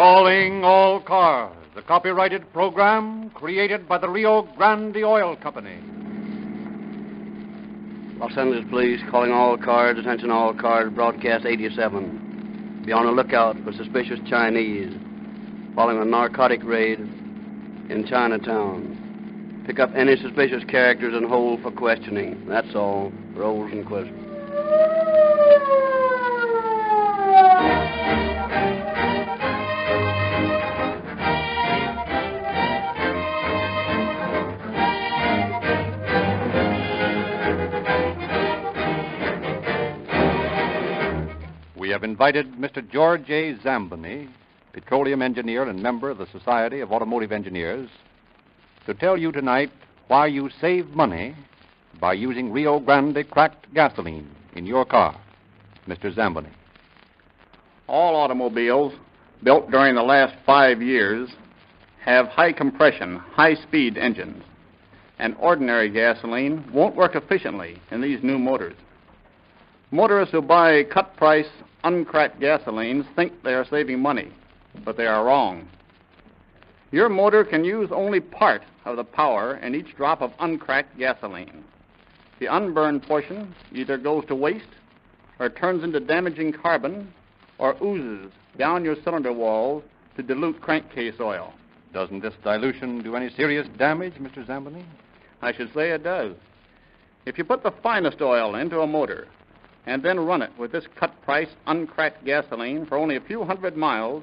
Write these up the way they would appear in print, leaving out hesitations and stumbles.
Calling all cars, the copyrighted program created by the Rio Grande Oil Company. Los Angeles Police, calling all cars, attention all cars, broadcast 87. Be on the lookout for suspicious Chinese following a narcotic raid in Chinatown. Pick up any suspicious characters and hold for questioning. That's all. Rolls and questions. We have invited Mr. George A. Zamboni, petroleum engineer and member of the Society of Automotive Engineers, to tell you tonight why you save money by using Rio Grande cracked gasoline in your car. Mr. Zamboni. All automobiles built during the last 5 years have high compression, high speed engines, and ordinary gasoline won't work efficiently in these new motors. Motorists who buy cut price, uncracked gasolines think they are saving money, but they are wrong. Your motor can use only part of the power in each drop of uncracked gasoline. The unburned portion either goes to waste or turns into damaging carbon or oozes down your cylinder walls to dilute crankcase oil. Doesn't this dilution do any serious damage, Mr. Zamboni? I should say it does. If you put the finest oil into a motor and then run it with this cut-price, uncracked gasoline for only a few hundred miles,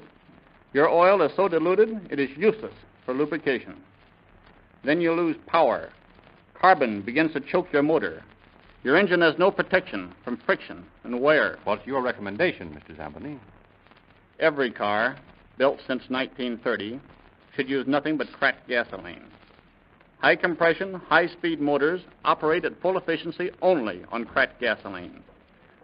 your oil is so diluted it is useless for lubrication. Then you lose power. Carbon begins to choke your motor. Your engine has no protection from friction and wear. What's your recommendation, Mr. Zamboni? Every car built since 1930 should use nothing but cracked gasoline. High compression, high-speed motors operate at full efficiency only on cracked gasoline.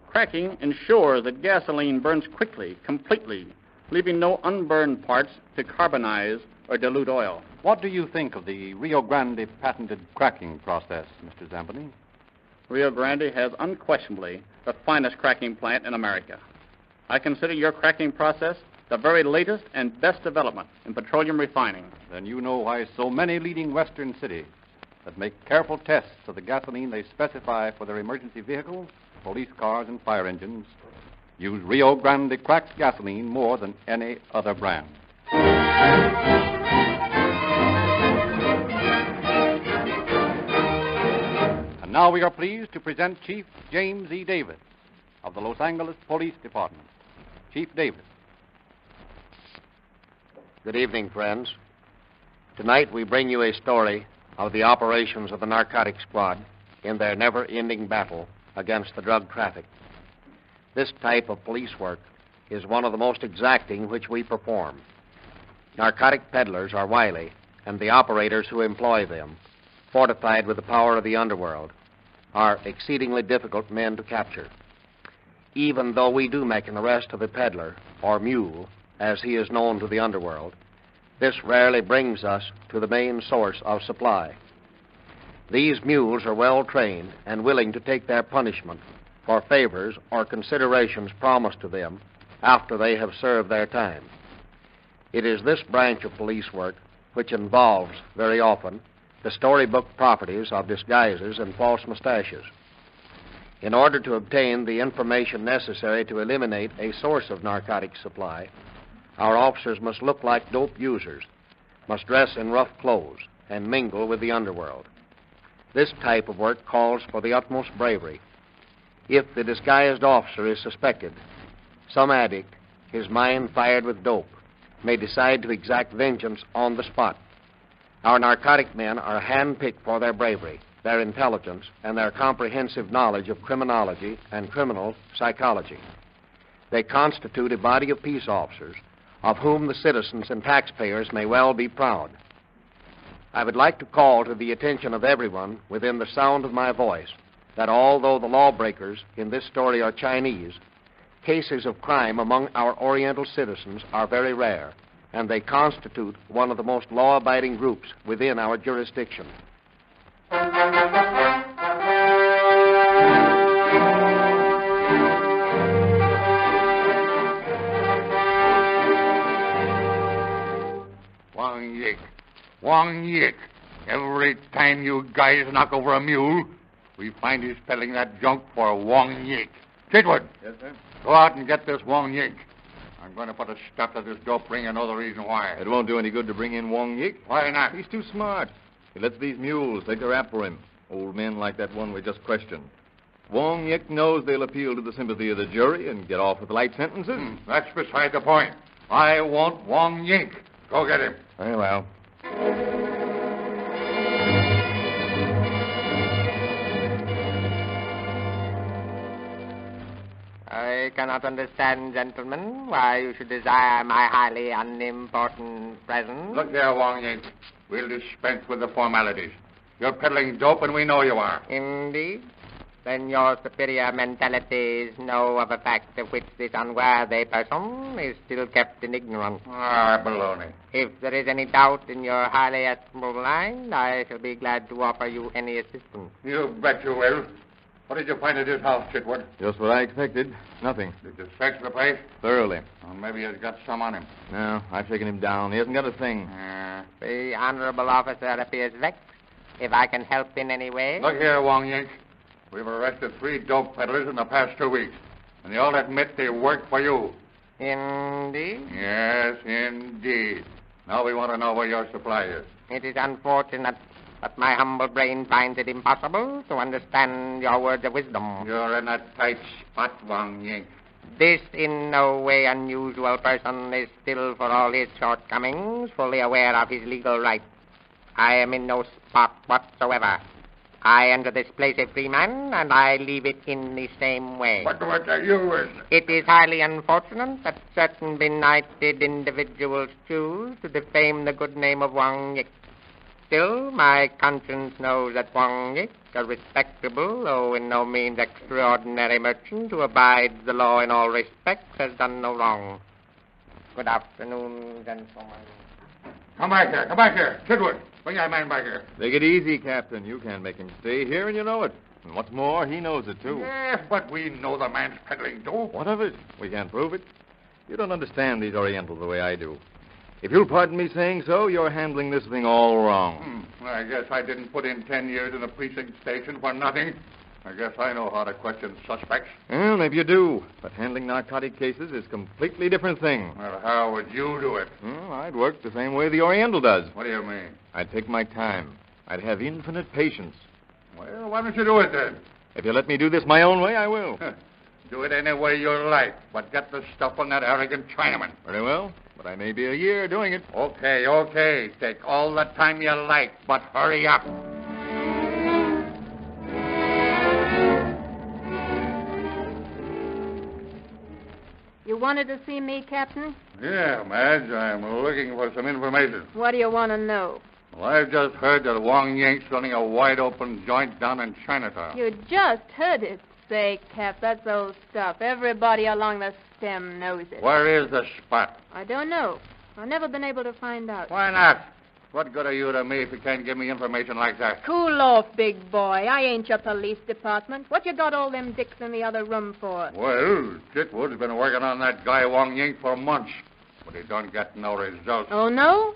Cracking ensures that gasoline burns quickly, completely, leaving no unburned parts to carbonize or dilute oil. What do you think of the Rio Grande patented cracking process, Mr. Zamboni? Rio Grande has unquestionably the finest cracking plant in America. I consider your cracking process the very latest and best development in petroleum refining. Then you know why so many leading western cities that make careful tests of the gasoline they specify for their emergency vehicles, police cars, and fire engines use Rio Grande cracked gasoline more than any other brand. And now we are pleased to present Chief James E. Davis of the Los Angeles Police Department. Chief Davis. Good evening, friends. Tonight we bring you a story of the operations of the Narcotic Squad in their never-ending battle against the drug traffic. This type of police work is one of the most exacting which we perform. Narcotic peddlers are wily, and the operators who employ them, fortified with the power of the underworld, are exceedingly difficult men to capture. Even though we do make an arrest of a peddler, or mule, as he is known to the underworld, this rarely brings us to the main source of supply. These mules are well trained and willing to take their punishment for favors or considerations promised to them after they have served their time. It is this branch of police work which involves, very often, the storybook properties of disguises and false mustaches. In order to obtain the information necessary to eliminate a source of narcotic supply, our officers must look like dope users, must dress in rough clothes, and mingle with the underworld. This type of work calls for the utmost bravery. If the disguised officer is suspected, some addict, his mind fired with dope, may decide to exact vengeance on the spot. Our narcotic men are handpicked for their bravery, their intelligence, and their comprehensive knowledge of criminology and criminal psychology. They constitute a body of peace officers of whom the citizens and taxpayers may well be proud. I would like to call to the attention of everyone within the sound of my voice that although the lawbreakers in this story are Chinese, cases of crime among our Oriental citizens are very rare, and they constitute one of the most law-abiding groups within our jurisdiction. Wong Yik. Every time you guys knock over a mule, we find he's peddling that junk for Wong Yik. Chitwood. Yes, sir? Go out and get this Wong Yik. I'm going to put a stop to this dope ring and know the reason why. It won't do any good to bring in Wong Yik. Why not? He's too smart. He lets these mules take a rap for him. Old men like that one we just questioned. Wong Yik knows they'll appeal to the sympathy of the jury and get off with light sentences. That's beside the point. I want Wong Yik. Go get him. Very well. I cannot understand, gentlemen, why you should desire my highly unimportant presence. Look there, Wong Yik. We'll dispense with the formalities. You're peddling dope, and we know you are. Indeed. Then your superior mentalities know of a fact of which this unworthy person is still kept in ignorance. Ah, baloney. If there is any doubt in your highly estimable mind, I shall be glad to offer you any assistance. You bet you will. What did you find at his house, Chitwood? Just what I expected. Nothing. Did you search the place? Thoroughly. Well, maybe he's got some on him. No, I've shaken him down. He hasn't got a thing. The honorable officer appears vexed. If I can help in any way... Look here, Wong Yik. We've arrested 3 dope peddlers in the past 2 weeks, and they all admit they work for you. Indeed? Yes, indeed. Now we want to know where your supply is. It is unfortunate, but my humble brain finds it impossible to understand your words of wisdom. You're in a tight spot, Wong Yik. This in no way unusual person is still, for all his shortcomings, fully aware of his legal rights. I am in no spot whatsoever. I enter this place a free man, and I leave it in the same way. What are you? It is highly unfortunate that certain benighted individuals choose to defame the good name of Wong Yik. Still, my conscience knows that Wong Yik, a respectable, though in no means extraordinary merchant who abides the law in all respects, has done no wrong. Good afternoon, gentlemen. Come back here. Chitwood, bring that man back here. Take it easy, Captain. You can't make him stay here, and you know it. And what's more, he knows it, too. Yes, but we know the man's peddling dope. What of it? We can't prove it. You don't understand these Orientals the way I do. If you'll pardon me saying so, you're handling this thing all wrong. I guess I didn't put in 10 years in a precinct station for nothing. I guess I know how to question suspects. Well, maybe you do. But handling narcotic cases is a completely different thing. Well, how would you do it? Well, I'd work the same way the Oriental does. What do you mean? I'd take my time. I'd have infinite patience. Well, why don't you do it then? If you let me do this my own way, I will. Do it any way you like, but get the stuff on that arrogant Chinaman. Very well. But I may be a year doing it. Okay. Take all the time you like, but hurry up. You wanted to see me, Captain? Yeah, Madge, I'm looking for some information. What do you want to know? Well, I've just heard that Wong Yink's running a wide-open joint down in Chinatown. You just heard it. Say, Cap, that's old stuff. Everybody along the stem knows it. Where is the spot? I don't know. I've never been able to find out. Why not? What good are you to me if you can't give me information like that? Cool off, big boy. I ain't your police department. What you got all them dicks in the other room for? Well, Chitwood's been working on that guy Wong Yink for months, but he don't get no results. Oh, no?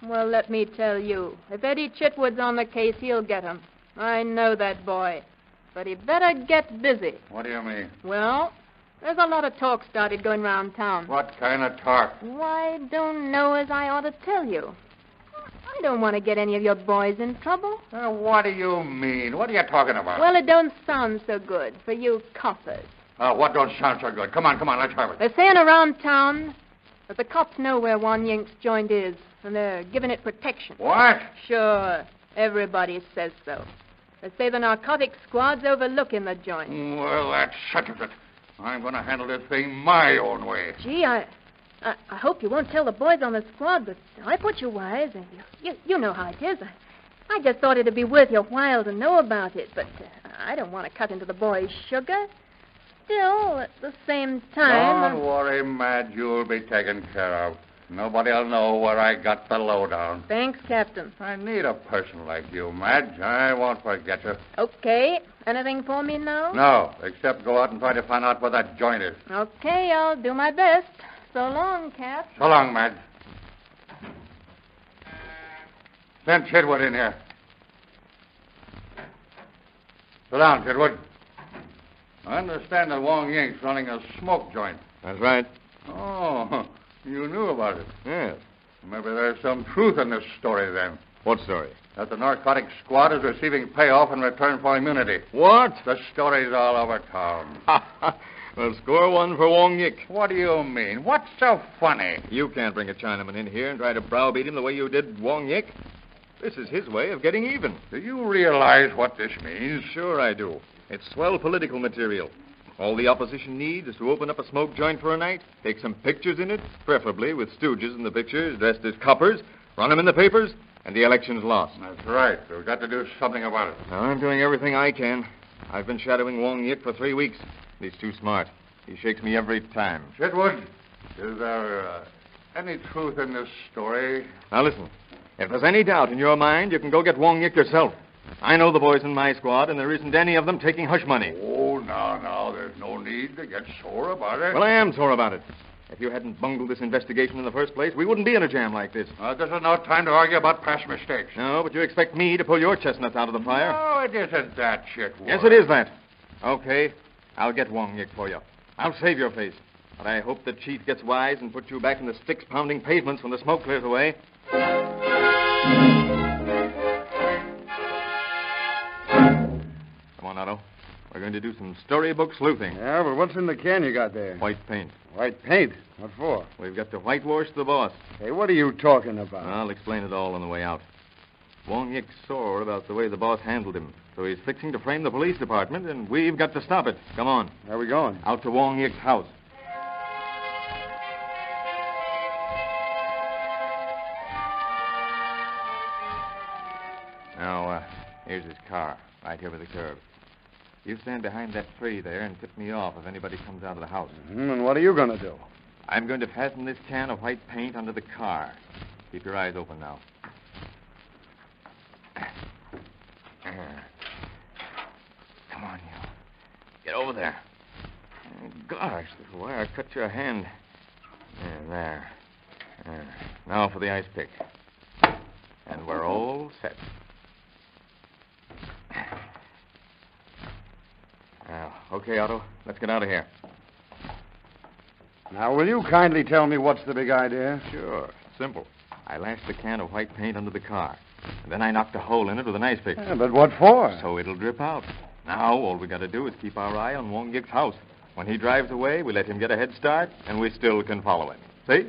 Well, let me tell you. If Eddie Chitwood's on the case, he'll get him. I know that boy. But he better get busy. What do you mean? Well, there's a lot of talk started going round town. What kind of talk? Why, don't know as I ought to tell you. I don't want to get any of your boys in trouble. What do you mean? What are you talking about? Well, it don't sound so good for you coppers. What don't sound so good? Come on, let's have it. They're saying around town that the cops know where Wong Yink's joint is, and they're giving it protection. What? Sure. Everybody says so. They say the narcotic squad's overlooking the joint. Well, that settles it. I'm going to handle this thing my own way. Gee, I hope you won't tell the boys on the squad, but I put you wise. And you know how it is. I just thought it'd be worth your while to know about it, but I don't want to cut into the boys' sugar. Still, at the same time... Don't worry, Madge. You'll be taken care of. Nobody'll know where I got the lowdown. Thanks, Captain. I need a person like you, Madge. I won't forget you. Okay. Anything for me now? No, except go out and try to find out where that joint is. Okay, I'll do my best. So long, Cap. So long, Madge. Send Chitwood in here. Sit down, Chitwood. I understand that Wong Yink's running a smoke joint. That's right. Oh, you knew about it. Yes. Maybe there's some truth in this story, then. What story? That the narcotics squad is receiving payoff in return for immunity. What? The story's all over town. Well, score one for Wong Yik. What do you mean? What's so funny? You can't bring a Chinaman in here and try to browbeat him the way you did Wong Yik. This is his way of getting even. Do you realize what this means? Sure I do. It's swell political material. All the opposition needs is to open up a smoke joint for a night, take some pictures in it, preferably with stooges in the pictures dressed as coppers, run them in the papers, and the election's lost. That's right. We've got to do something about it. Now, I'm doing everything I can. I've been shadowing Wong Yik for 3 weeks. He's too smart. He shakes me every time. Chitwood, is there any truth in this story? Now, listen. If there's any doubt in your mind, you can go get Wong Yik yourself. I know the boys in my squad, and there isn't any of them taking hush money. Oh, now, there's no need to get sore about it. Well, I am sore about it. If you hadn't bungled this investigation in the first place, we wouldn't be in a jam like this. This is no time to argue about past mistakes. No, but you expect me to pull your chestnuts out of the fire? No, it isn't that, Chitwood. Yes, it is that. Okay, I'll get Wong Yik for you. I'll save your face. But I hope the chief gets wise and puts you back in the sticks-pounding pavements when the smoke clears away. Come on, Otto. We're going to do some storybook sleuthing. Yeah, but what's in the can you got there? White paint. White paint? What for? We've got to whitewash the boss. Hey, what are you talking about? I'll explain it all on the way out. Wong Yik's sore about the way the boss handled him, so he's fixing to frame the police department, and we've got to stop it. Come on. Where are we going? Out to Wong Yik's house. Now, here's his car, right here by the curb. You stand behind that tree there and tip me off if anybody comes out of the house. And what are you going to do? I'm going to fasten this can of white paint under the car. Keep your eyes open now. Come on, you. Get over there. Gosh, this wire cut your hand. There. Now for the ice pick. And we're all set. Now, okay, Otto, let's get out of here. Now, will you kindly tell me what's the big idea? Sure. Simple. I lashed a can of white paint under the car. And then I knocked a hole in it with an ice pick. Yeah, but what for? So it'll drip out. Now, all we got to do is keep our eye on Wong Yik's house. When he drives away, we let him get a head start, and we still can follow him. See?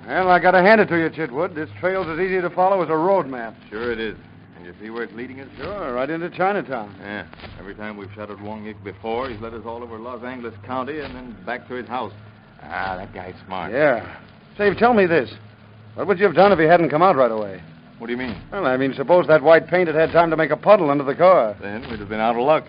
Well, I got to hand it to you, Chitwood. This trail's as easy to follow as a road map. Sure it is. And you see where it's leading us? Sure, right into Chinatown. Yeah. Every time we've shadowed Wong Yik before, he's led us all over Los Angeles County and then back to his house. Ah, that guy's smart. Yeah. Say, tell me this. What would you have done if he hadn't come out right away? What do you mean? Well, I mean, suppose that white paint had had time to make a puddle under the car. Then we'd have been out of luck.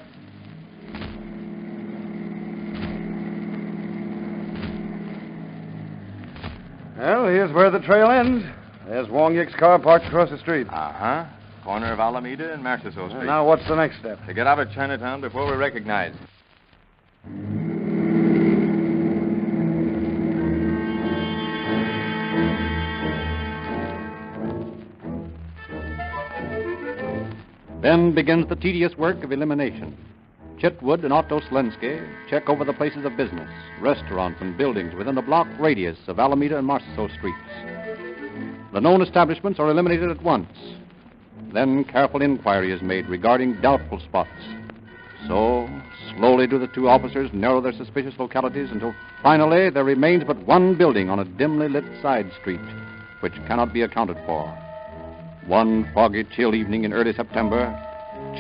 Well, here's where the trail ends. There's Wong Yik's car parked across the street. Uh-huh. Corner of Alameda and Marchessault Street. Now, what's the next step? To get out of Chinatown before we're recognized. Then begins the tedious work of elimination. Chitwood and Otto Slensky check over the places of business, restaurants, and buildings within a block radius of Alameda and Marchessault Streets. The known establishments are eliminated at once. Then careful inquiry is made regarding doubtful spots. So, slowly do the two officers narrow their suspicious localities until finally there remains but one building on a dimly lit side street, which cannot be accounted for. One foggy, chill evening in early September,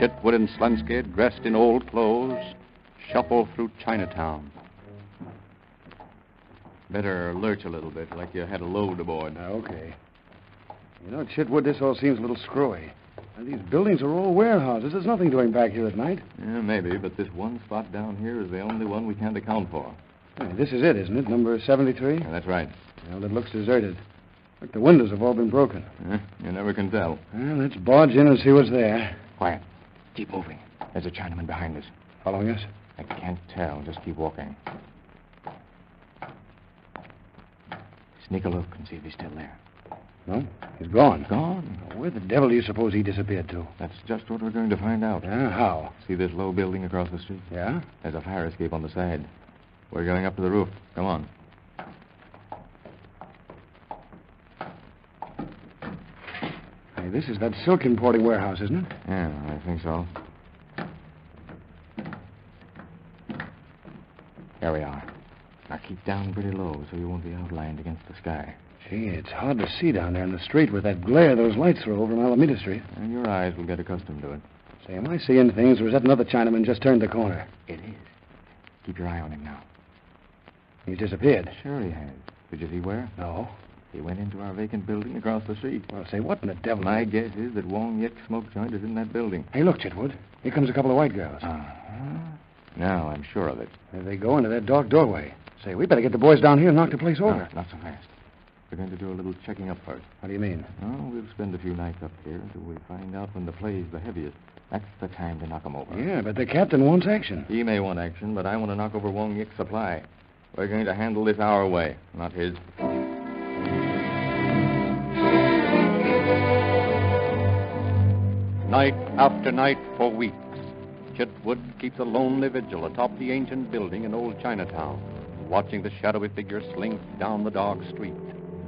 Chitwood and Slensky, dressed in old clothes, shuffle through Chinatown. Better lurch a little bit, like you had a load aboard. Okay. You know, Chitwood, this all seems a little screwy. Now, these buildings are all warehouses. There's nothing doing back here at night. Yeah, maybe, but this one spot down here is the only one we can't account for. Hey, this is it, isn't it? Number 73? Yeah, that's right. Well, it looks deserted. Look, the windows have all been broken. You never can tell. Well, let's barge in and see what's there. Quiet. Keep moving. There's a Chinaman behind us. Following us? I can't tell. Just keep walking. Sneak a look and see if he's still there. No, he's gone. Gone? Where the devil do you suppose he disappeared to? That's just what we're going to find out. Yeah, how? See this low building across the street? Yeah? There's a fire escape on the side. We're going up to the roof. Come on. Hey, this is that silk importing warehouse, isn't it? Yeah, I think so. Here we are. Now keep down pretty low so you won't be outlined against the sky. Gee, it's hard to see down there in the street with that glare those lights throw over on Alameda Street. And your eyes will get accustomed to it. Say, am I seeing things, or is that another Chinaman just turned the corner? It is. Keep your eye on him now. He's disappeared. Sure he has. Did you see where? No. He went into our vacant building across the street. Well, say, what in the devil? My guess is that Wong Yik's smoke joint is in that building. Hey, look, Chitwood. Here comes a couple of white girls. Uh-huh. Now I'm sure of it. There they go into that dark doorway. Say, we better get the boys down here and knock the place over. No, not so fast. We're going to do a little checking up first. What do you mean? Oh, we'll spend a few nights up here until we find out when the play's the heaviest. That's the time to knock 'em over. Yeah, but the captain wants action. He may want action, but I want to knock over Wong Yik's supply. We're going to handle this our way, not his. Night after night for weeks, Chitwood keeps a lonely vigil atop the ancient building in old Chinatown, watching the shadowy figure slink down the dark street,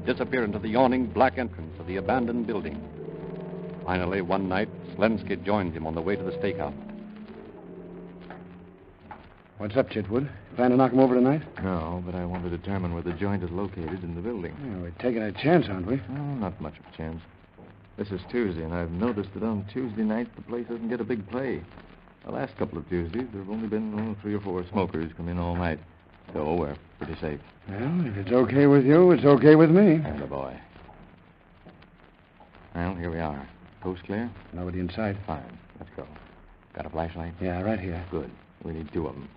disappear into the yawning black entrance of the abandoned building. Finally, one night, Slensky joins him on the way to the stakeout. What's up, Chitwood? You plan to knock him over tonight? No, but I want to determine where the joint is located in the building. Yeah, we're taking a chance, aren't we? Oh, not much of a chance. This is Tuesday, and I've noticed that on Tuesday nights the place doesn't get a big play. The last couple of Tuesdays, there have only been 3 or 4 smokers come in all night. So we're pretty safe. Well, if it's okay with you, it's okay with me. And a boy. Well, here we are. Coast clear? Nobody inside. Fine. Let's go. Got a flashlight? Yeah, right here. Good. We need 2 of them.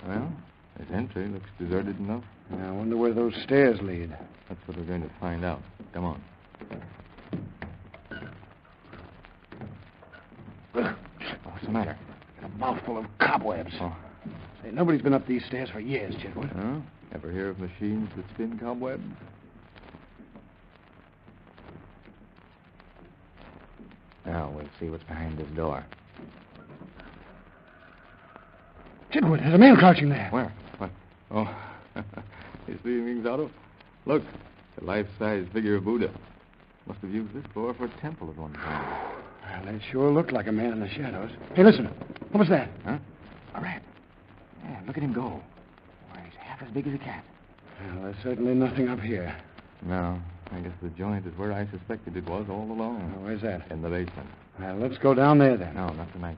Well, this entry looks deserted enough. I wonder where those stairs lead. That's what we're going to find out. Come on. What's the matter? A mouthful of cobwebs. Oh. Say, nobody's been up these stairs for years, Chitwood. Huh? Ever hear of machines that spin cobwebs? Now we'll see what's behind this door. Chitwood, there's a man crouching there. Where? What? Oh, you see things, Otto? Look, the life-size figure of Buddha. Must have used this floor for a temple at one time. Well, it sure looked like a man in the shadows. Hey, listen. What was that? Huh? A rat. Yeah, look at him go. Why, he's half as big as a cat. Well, there's certainly nothing up here. No, I guess the joint is where I suspected it was all along. Oh, where's that? In the basement. Well, let's go down there then. No, not tonight.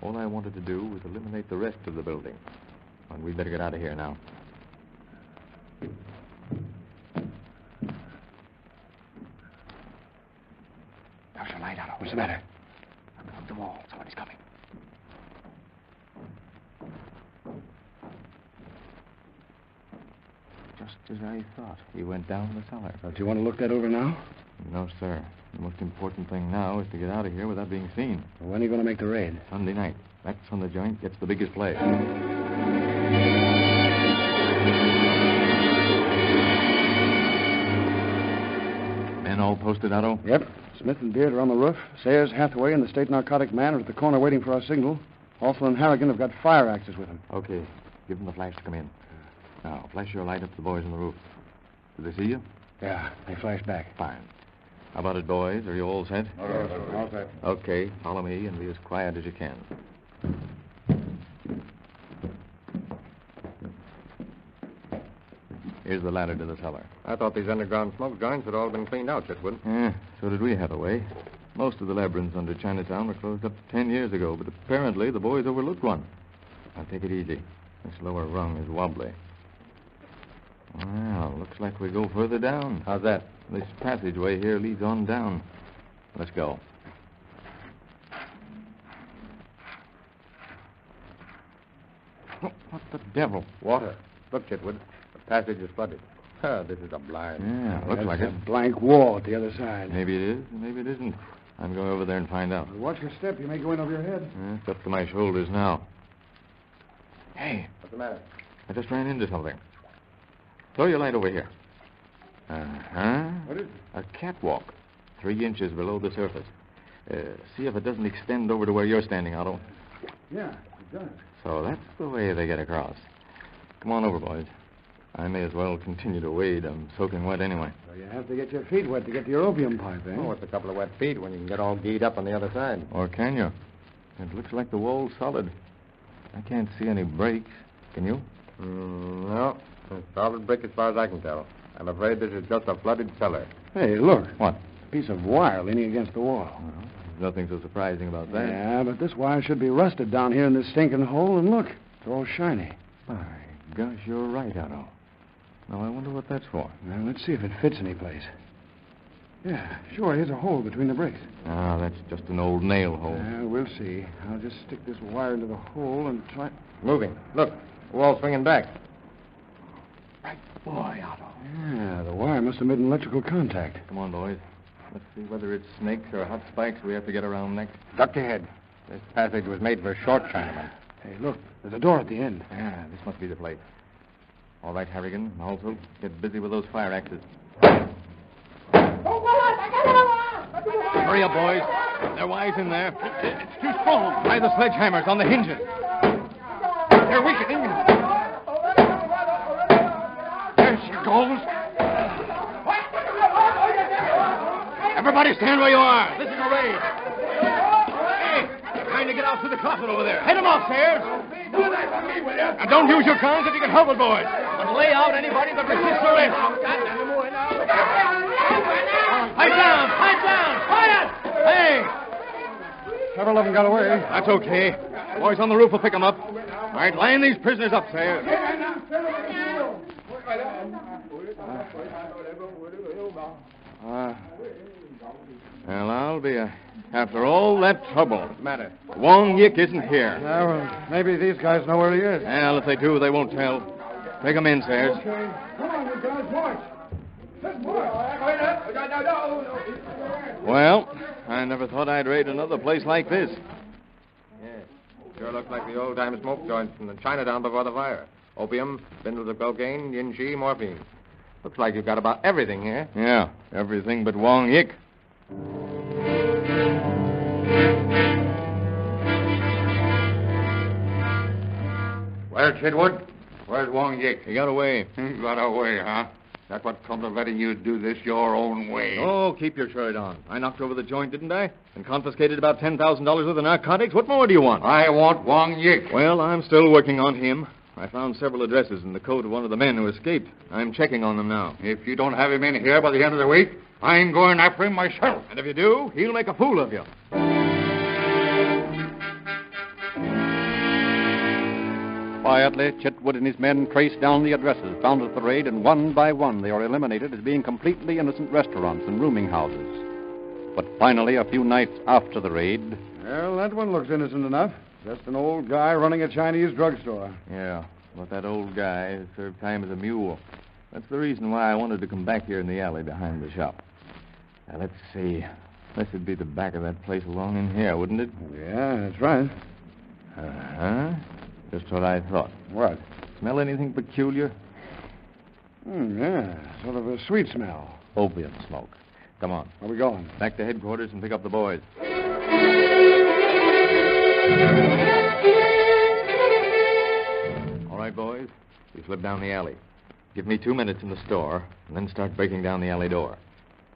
All I wanted to do was eliminate the rest of the building. And we'd better get out of here now. There's a light, Otto. What's the matter? Up the wall. Somebody's coming. Just as I thought. He went down the cellar. Don't you want to look that over now? No, sir. The most important thing now is to get out of here without being seen. Well, when are you going to make the raid? Sunday night. That's when the joint gets the biggest play. Men all posted, Otto? Yep. Smith and Beard are on the roof. Sayers, Hathaway, and the state narcotic man are at the corner waiting for our signal. Hawthorne and Harrigan have got fire axes with them. Okay. Give them the flash to come in. Now, flash your light up to the boys on the roof. Did they see you? Yeah, they flashed back. Fine. How about it, boys? Are you all set? All set. Okay. Follow me and be as quiet as you can. Here's the ladder to the cellar. I thought these underground smoke joints had all been cleaned out, Chitwood. Yeah, so did we, Hathaway. Most of the labyrinths under Chinatown were closed up 10 years ago, but apparently the boys overlooked one. Now, take it easy. This lower rung is wobbly. Well, looks like we go further down. How's that? This passageway here leads on down. Let's go. Oh, what the devil? Water. Look, Chitwood. The passage is flooded. This is a blind. Yeah, looks like That's it. a blank wall at the other side. Maybe it is, and maybe it isn't. I'm going over there and find out. Watch your step. You may go in over your head. It's up to my shoulders now. Hey, What's the matter? I just ran into something. Throw your light over here. Uh-huh. What is it? A catwalk, 3 inches below the surface. See if it doesn't extend over to where you're standing, Otto. Yeah, it does. So that's the way they get across. Come on over, boys. I may as well continue to wade. I'm soaking wet anyway. So you have to get your feet wet to get to your opium pipe, eh? Oh, what's a couple of wet feet when you can get all geed up on the other side? Or can you? It looks like the wall's solid. I can't see any breaks. Can you? No. It's solid brick as far as I can tell. I'm afraid this is just a flooded cellar. Hey, look. What? A piece of wire leaning against the wall. Well, there's nothing so surprising about that. Yeah, but this wire should be rusted down here in this stinking hole, and look, it's all shiny. My gosh, you're right, Otto. Now, I wonder what that's for. Well, let's see if it fits any place. Yeah, sure, here's a hole between the bricks. Ah, that's just an old nail hole. We'll see. I'll just stick this wire into the hole and try... Moving. Look, the wall's swinging back. Right, boy, Otto. Yeah, the wire must have made an electrical contact. Come on, boys. Let's see whether it's snakes or hot spikes we have to get around next. Duck your head. This passage was made for short Chinamen. Hey, look, there's a door at the end. Ah, this must be the place. All right, Harrigan. Also, get busy with those fire axes. Hurry up, boys. They're wise in there. It's too strong. Try the sledgehammers on the hinges. They're weakening. There she goes. Everybody stand where you are. This is a raid. Hey, they're trying to get out through the closet over there. Head them off, Sayers. Now, don't use your guns if you can help it, boys. But lay out anybody that resists arrest. Pipe down! Pipe down! Quiet! Hey! Several of them got away. That's okay. Boys on the roof will pick them up. All right, line these prisoners up, Sayers. Well, I'll be after all that trouble. What's the matter? Wong Yik isn't here. Yeah, well, maybe these guys know where he is. Well, if they do, they won't tell. Take them in, Sayers. Come on, you guys, march. Well, I never thought I'd raid another place like this. Yeah. Sure looks like the old-time smoke joints from the Chinatown before the fire. Opium, bindles of cocaine, yin-chi, morphine. Looks like you've got about everything here. Yeah, everything but Wong Yik. Well, Chidwood, where's Wong Yik? He got away. He got away, huh? That's what comes of letting you do this your own way. Oh, keep your shirt on. I knocked over the joint, didn't I? And confiscated about $10,000 worth of narcotics. What more do you want? I want Wong Yik. Well, I'm still working on him. I found several addresses in the coat of one of the men who escaped. I'm checking on them now. If you don't have him in here by the end of the week, I'm going after him myself. And if you do, he'll make a fool of you. Quietly, Chitwood and his men traced down the addresses found at the raid, and one by one they are eliminated as being completely innocent restaurants and rooming houses. But finally, a few nights after the raid... Well, that one looks innocent enough. Just an old guy running a Chinese drugstore. Yeah, but that old guy served time as a mule. That's the reason why I wanted to come back here in the alley behind the shop. Now, let's see. This would be the back of that place along in here, wouldn't it? Yeah, that's right. Uh-huh. Just what I thought. What? Smell anything peculiar? Yeah, sort of a sweet smell. Opium smoke. Come on. Where we going? Back to headquarters and pick up the boys. All right, boys. We slip down the alley. Give me 2 minutes in the store, and then start breaking down the alley door.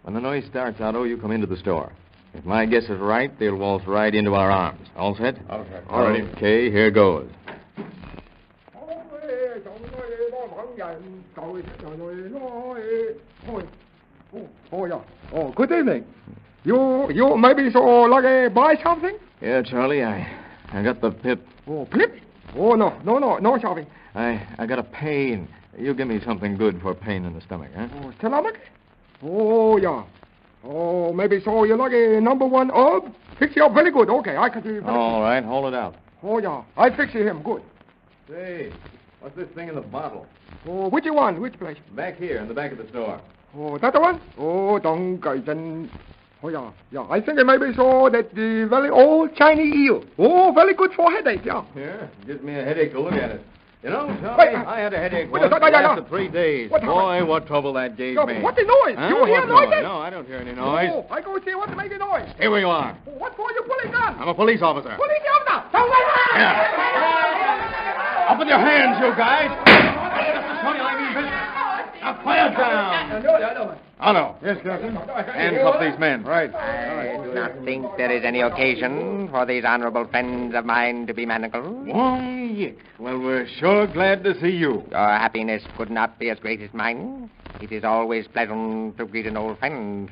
When the noise starts, Otto, you come into the store. If my guess is right, they'll waltz right into our arms. All set? Okay. All right. Okay, here goes. Oh, good evening. You maybe so lucky buy something? Yeah, Charlie, I got the pip. Oh, flip? Oh, no shopping. I got a pain. You give me something good for pain in the stomach, huh? Oh, stomach? Oh, yeah. Oh, maybe so you lucky number one herb? Fix you up very good. Okay, I can do you very All right, hold it out. Oh, yeah. I fix you him good. Say, what's this thing in the bottle? Oh, which one? Which place? Back here, in the back of the store. Oh, that the one? Oh, don't guys and Oh, yeah, yeah. I think it may be so that the very old Chinese eel. Oh, very good for headache, yeah. Yeah, gives me a headache to look at it. You know, Charlie, Wait, I had a headache wait, once that yeah. lasted 3 days. What Boy, happened? what trouble that gave Yeah, me. what the noise? Huh? You hear What noises? No, I don't hear any noise. Oh, I go see what make the noise. Stay where you are. Oh, what for you pulling gun? I'm a police officer. Police officer! Don't let out! Yeah. Up with your hands, you guys. Just show you I mean business. Now quiet down. Oh, no. Yes, Captain. Handcuff these men. Right. I do not think there is any occasion for these honorable friends of mine to be manacled. Wong Yik. Well, we're sure glad to see you. Your happiness could not be as great as mine. It is always pleasant to greet an old friend.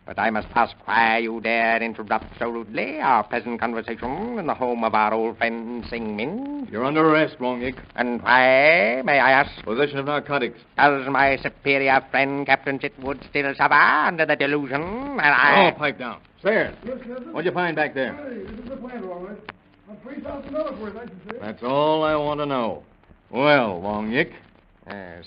But I must ask why you dare interrupt so rudely our pleasant conversation in the home of our old friend Sing Min. You're under arrest, Wong Yik. And why, may I ask? Possession of narcotics. Does my superior friend Captain Chitwood still suffer under the delusion that I... Oh, pipe down. Sayers, what'd you find back there? Hey, this is the plan, all right. $3,000 worth, I should say. That's all I want to know. Well, Wong Yik.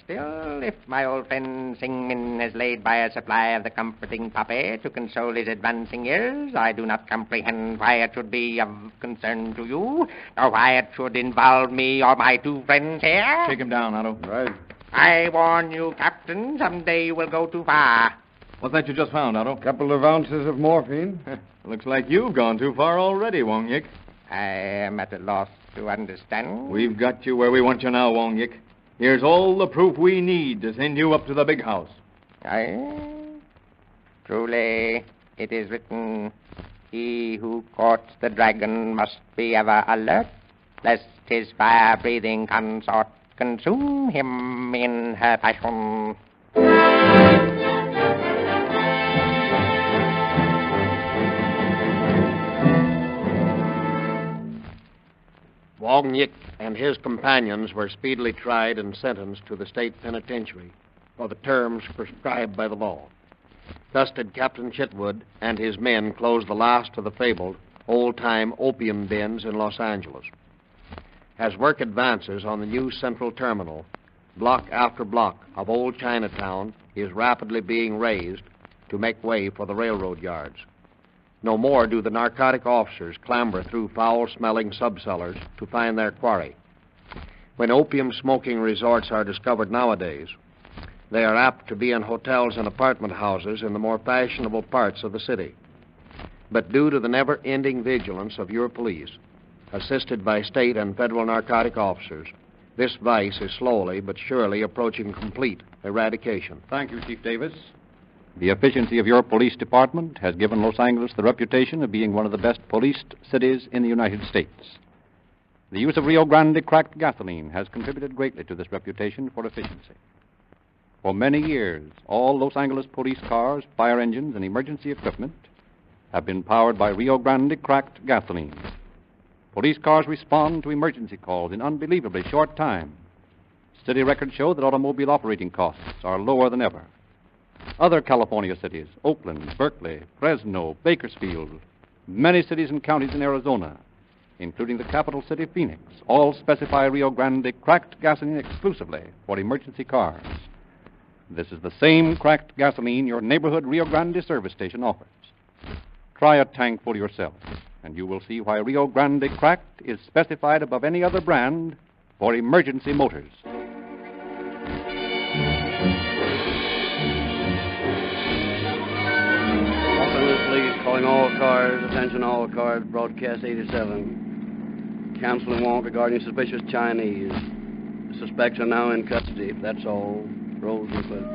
Still, if my old friend Sing Min has laid by a supply of the comforting poppy to console his advancing years, I do not comprehend why it should be of concern to you, or why it should involve me or my 2 friends here. Take him down, Otto. Right. I warn you, Captain, someday you will go too far. What's that you just found, Otto? Couple of ounces of morphine. Looks like you've gone too far already, Wong Yik. I am at a loss to understand. We've got you where we want you now, Wong Yik. Here's all the proof we need to send you up to the big house. Truly, it is written, he who courts the dragon must be ever alert, lest his fire-breathing consort consume him in her passion. Wong Yik and his companions were speedily tried and sentenced to the state penitentiary for the terms prescribed by the law. Thus did Captain Chitwood and his men close the last of the fabled old-time opium dens in Los Angeles. As work advances on the new central terminal, block after block of old Chinatown is rapidly being raised to make way for the railroad yards. No more do the narcotic officers clamber through foul-smelling subcellars to find their quarry. When opium-smoking resorts are discovered nowadays, they are apt to be in hotels and apartment houses in the more fashionable parts of the city. But due to the never-ending vigilance of your police, assisted by state and federal narcotic officers, this vice is slowly but surely approaching complete eradication. Thank you, Chief Davis. The efficiency of your police department has given Los Angeles the reputation of being one of the best policed cities in the United States. The use of Rio Grande cracked gasoline has contributed greatly to this reputation for efficiency. For many years, all Los Angeles police cars, fire engines, and emergency equipment have been powered by Rio Grande cracked gasoline. Police cars respond to emergency calls in unbelievably short time. City records show that automobile operating costs are lower than ever. Other California cities, Oakland, Berkeley, Fresno, Bakersfield, many cities and counties in Arizona, including the capital city, Phoenix, all specify Rio Grande cracked gasoline exclusively for emergency cars. This is the same cracked gasoline your neighborhood Rio Grande service station offers. Try a tank full yourself, and you will see why Rio Grande cracked is specified above any other brand for emergency motors. Please, calling all cars, attention all cars, broadcast 87. Counseling warrant regarding suspicious Chinese. The suspects are now in custody. That's all. Rosenfeld.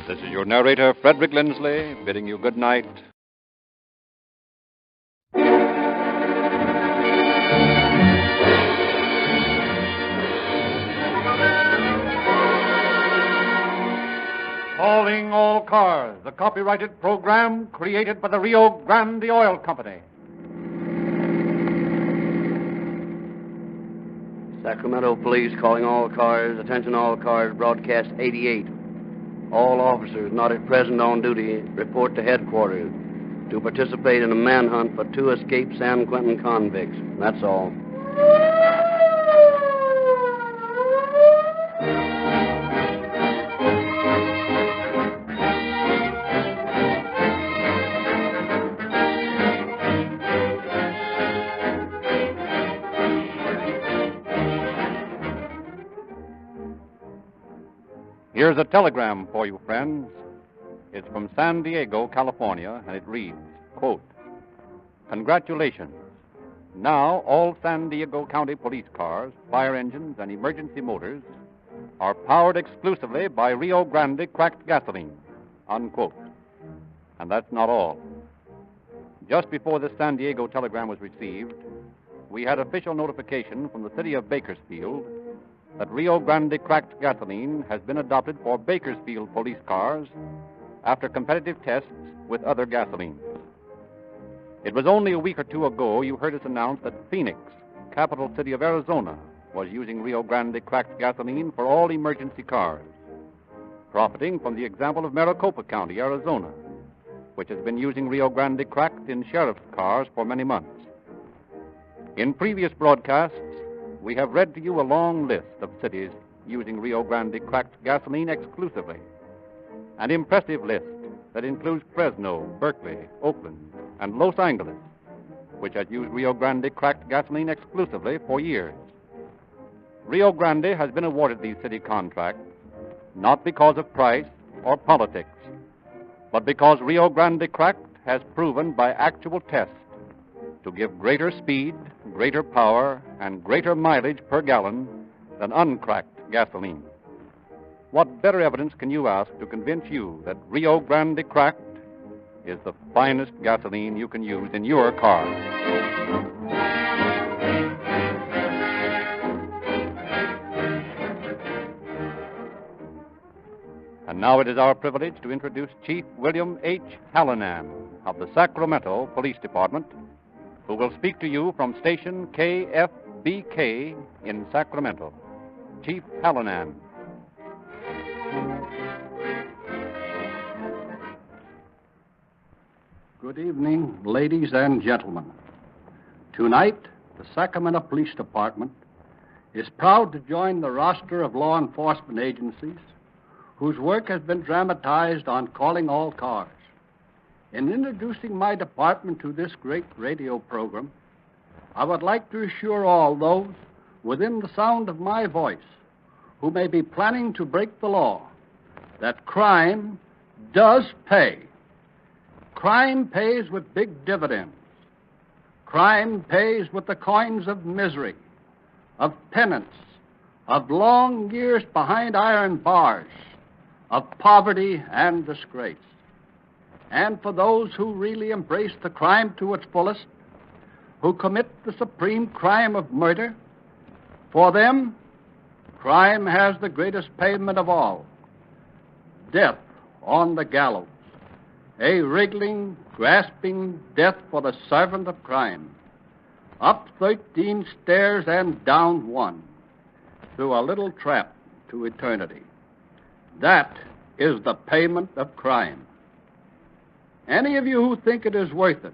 This is your narrator, Frederick Lindsley, bidding you good night. Calling all cars, the copyrighted program created by the Rio Grande Oil Company. Sacramento Police calling all cars, attention all cars, broadcast 88. All officers not at present on duty report to headquarters to participate in a manhunt for 2 escaped San Quentin convicts. That's all. Here's a telegram for you, friends. It's from San Diego, California, and it reads, quote, "Congratulations. Now all San Diego County police cars, fire engines, and emergency motors are powered exclusively by Rio Grande cracked gasoline," unquote. And that's not all. Just before this San Diego telegram was received, we had official notification from the city of Bakersfield that Rio Grande cracked gasoline has been adopted for Bakersfield police cars after competitive tests with other gasolines. It was only a week or two ago you heard us announce that Phoenix, capital city of Arizona, was using Rio Grande cracked gasoline for all emergency cars, profiting from the example of Maricopa County, Arizona, which has been using Rio Grande cracked in sheriff's cars for many months. In previous broadcasts, we have read to you a long list of cities using Rio Grande cracked gasoline exclusively, an impressive list that includes Fresno, Berkeley, Oakland, and Los Angeles, which has used Rio Grande cracked gasoline exclusively for years. Rio Grande has been awarded these city contracts not because of price or politics, but because Rio Grande cracked has proven by actual tests to give greater speed, greater power, and greater mileage per gallon than uncracked gasoline. What better evidence can you ask to convince you that Rio Grande cracked is the finest gasoline you can use in your car? And now it is our privilege to introduce Chief William H. Hallinan of the Sacramento Police Department, who will speak to you from station KFBK in Sacramento. Chief Hallinan. Good evening, ladies and gentlemen. Tonight, the Sacramento Police Department is proud to join the roster of law enforcement agencies whose work has been dramatized on Calling All Cars. In introducing my department to this great radio program, I would like to assure all those within the sound of my voice who may be planning to break the law that crime does pay. Crime pays with big dividends. Crime pays with the coins of misery, of penance, of long years behind iron bars, of poverty and disgrace. And for those who really embrace the crime to its fullest, who commit the supreme crime of murder, for them, crime has the greatest payment of all, death on the gallows. A wriggling, grasping death for the servant of crime. Up 13 stairs and down one, through a little trap to eternity. That is the payment of crime. Any of you who think it is worth it,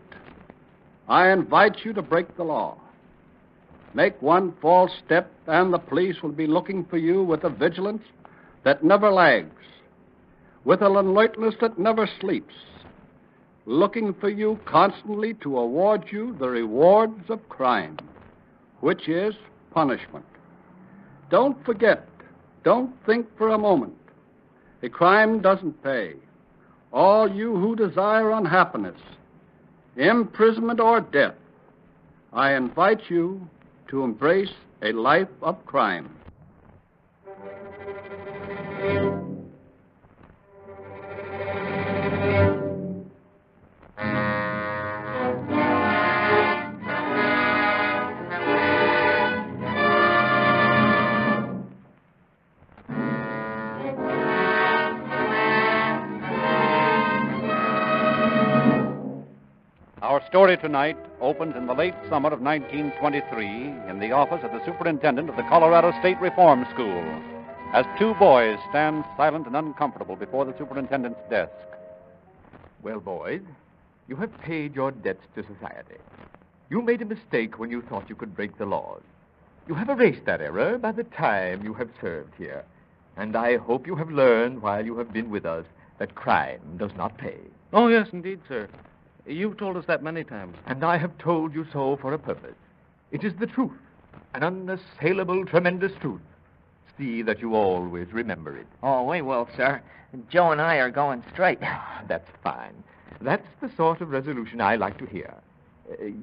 I invite you to break the law. Make one false step, and the police will be looking for you with a vigilance that never lags, with an alertness that never sleeps, looking for you constantly to award you the rewards of crime, which is punishment. Don't forget, don't think for a moment, a crime doesn't pay. All you who desire unhappiness, imprisonment, or death, I invite you to embrace a life of crime. Our story tonight opens in the late summer of 1923 in the office of the superintendent of the Colorado State Reform School, as two boys stand silent and uncomfortable before the superintendent's desk. Well, boys, you have paid your debts to society. You made a mistake when you thought you could break the laws. You have erased that error by the time you have served here. And I hope you have learned while you have been with us that crime does not pay. Oh, yes, indeed, sir. You've told us that many times. And I have told you so for a purpose. It is the truth, an unassailable, tremendous truth, See that you always remember it. Oh, we will, sir. Joe and I are going straight. That's fine. That's the sort of resolution I like to hear.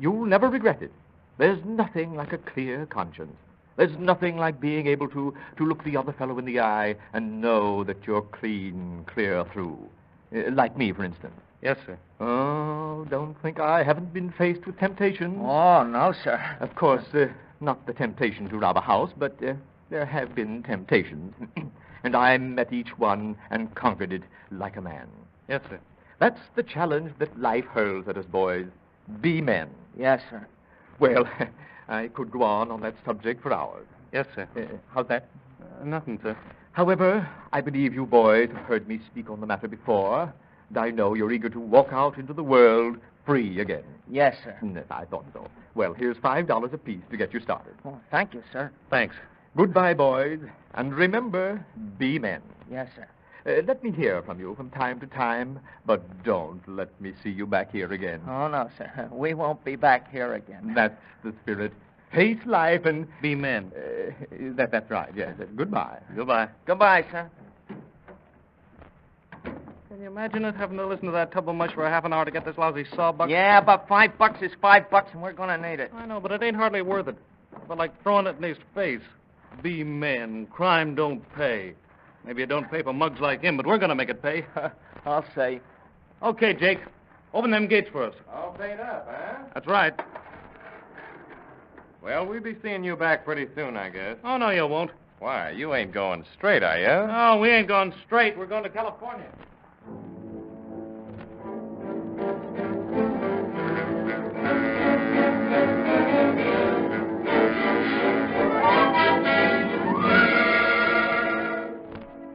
You'll never regret it. There's nothing like a clear conscience. There's nothing like being able to look the other fellow in the eye and know that you're clear through. Like me, for instance. Yes, sir. Oh, don't think I haven't been faced with temptation. Oh, no, sir. Of course, not the temptation to rob a house, but there have been temptations. And I met each one and conquered it like a man. Yes, sir. That's the challenge that life hurls at us, boys. Be men. Yes, sir. Well, I could go on that subject for hours. Yes, sir. How's that? Nothing, sir. However, I believe you boys have heard me speak on the matter before, and I know you're eager to walk out into the world free again. Yes, sir. I thought so. Well, here's $5 apiece to get you started. Oh, thank you, sir. Thanks. Goodbye, boys, and remember, be men. Yes, sir. Let me hear from you from time to time, but don't let me see you back here again. Oh, no, sir. We won't be back here again. That's the spirit. Face life and be men. That's right, yes. Goodbye. Goodbye. Goodbye, sir. Can you imagine it, having to listen to that tub of mush for a half an hour to get this lousy sawbuck? Yeah, but $5 is $5, and we're going to need it. I know, but it ain't hardly worth it. But like throwing it in his face. Be men. Crime don't pay. Maybe it don't pay for mugs like him, but we're going to make it pay. I'll say. Okay, Jake. Open them gates for us. All paid up, huh? That's right. Well, we'll be seeing you back pretty soon, I guess. Oh, no, you won't. Why, you ain't going straight, are you? No, we ain't going straight. We're going to California.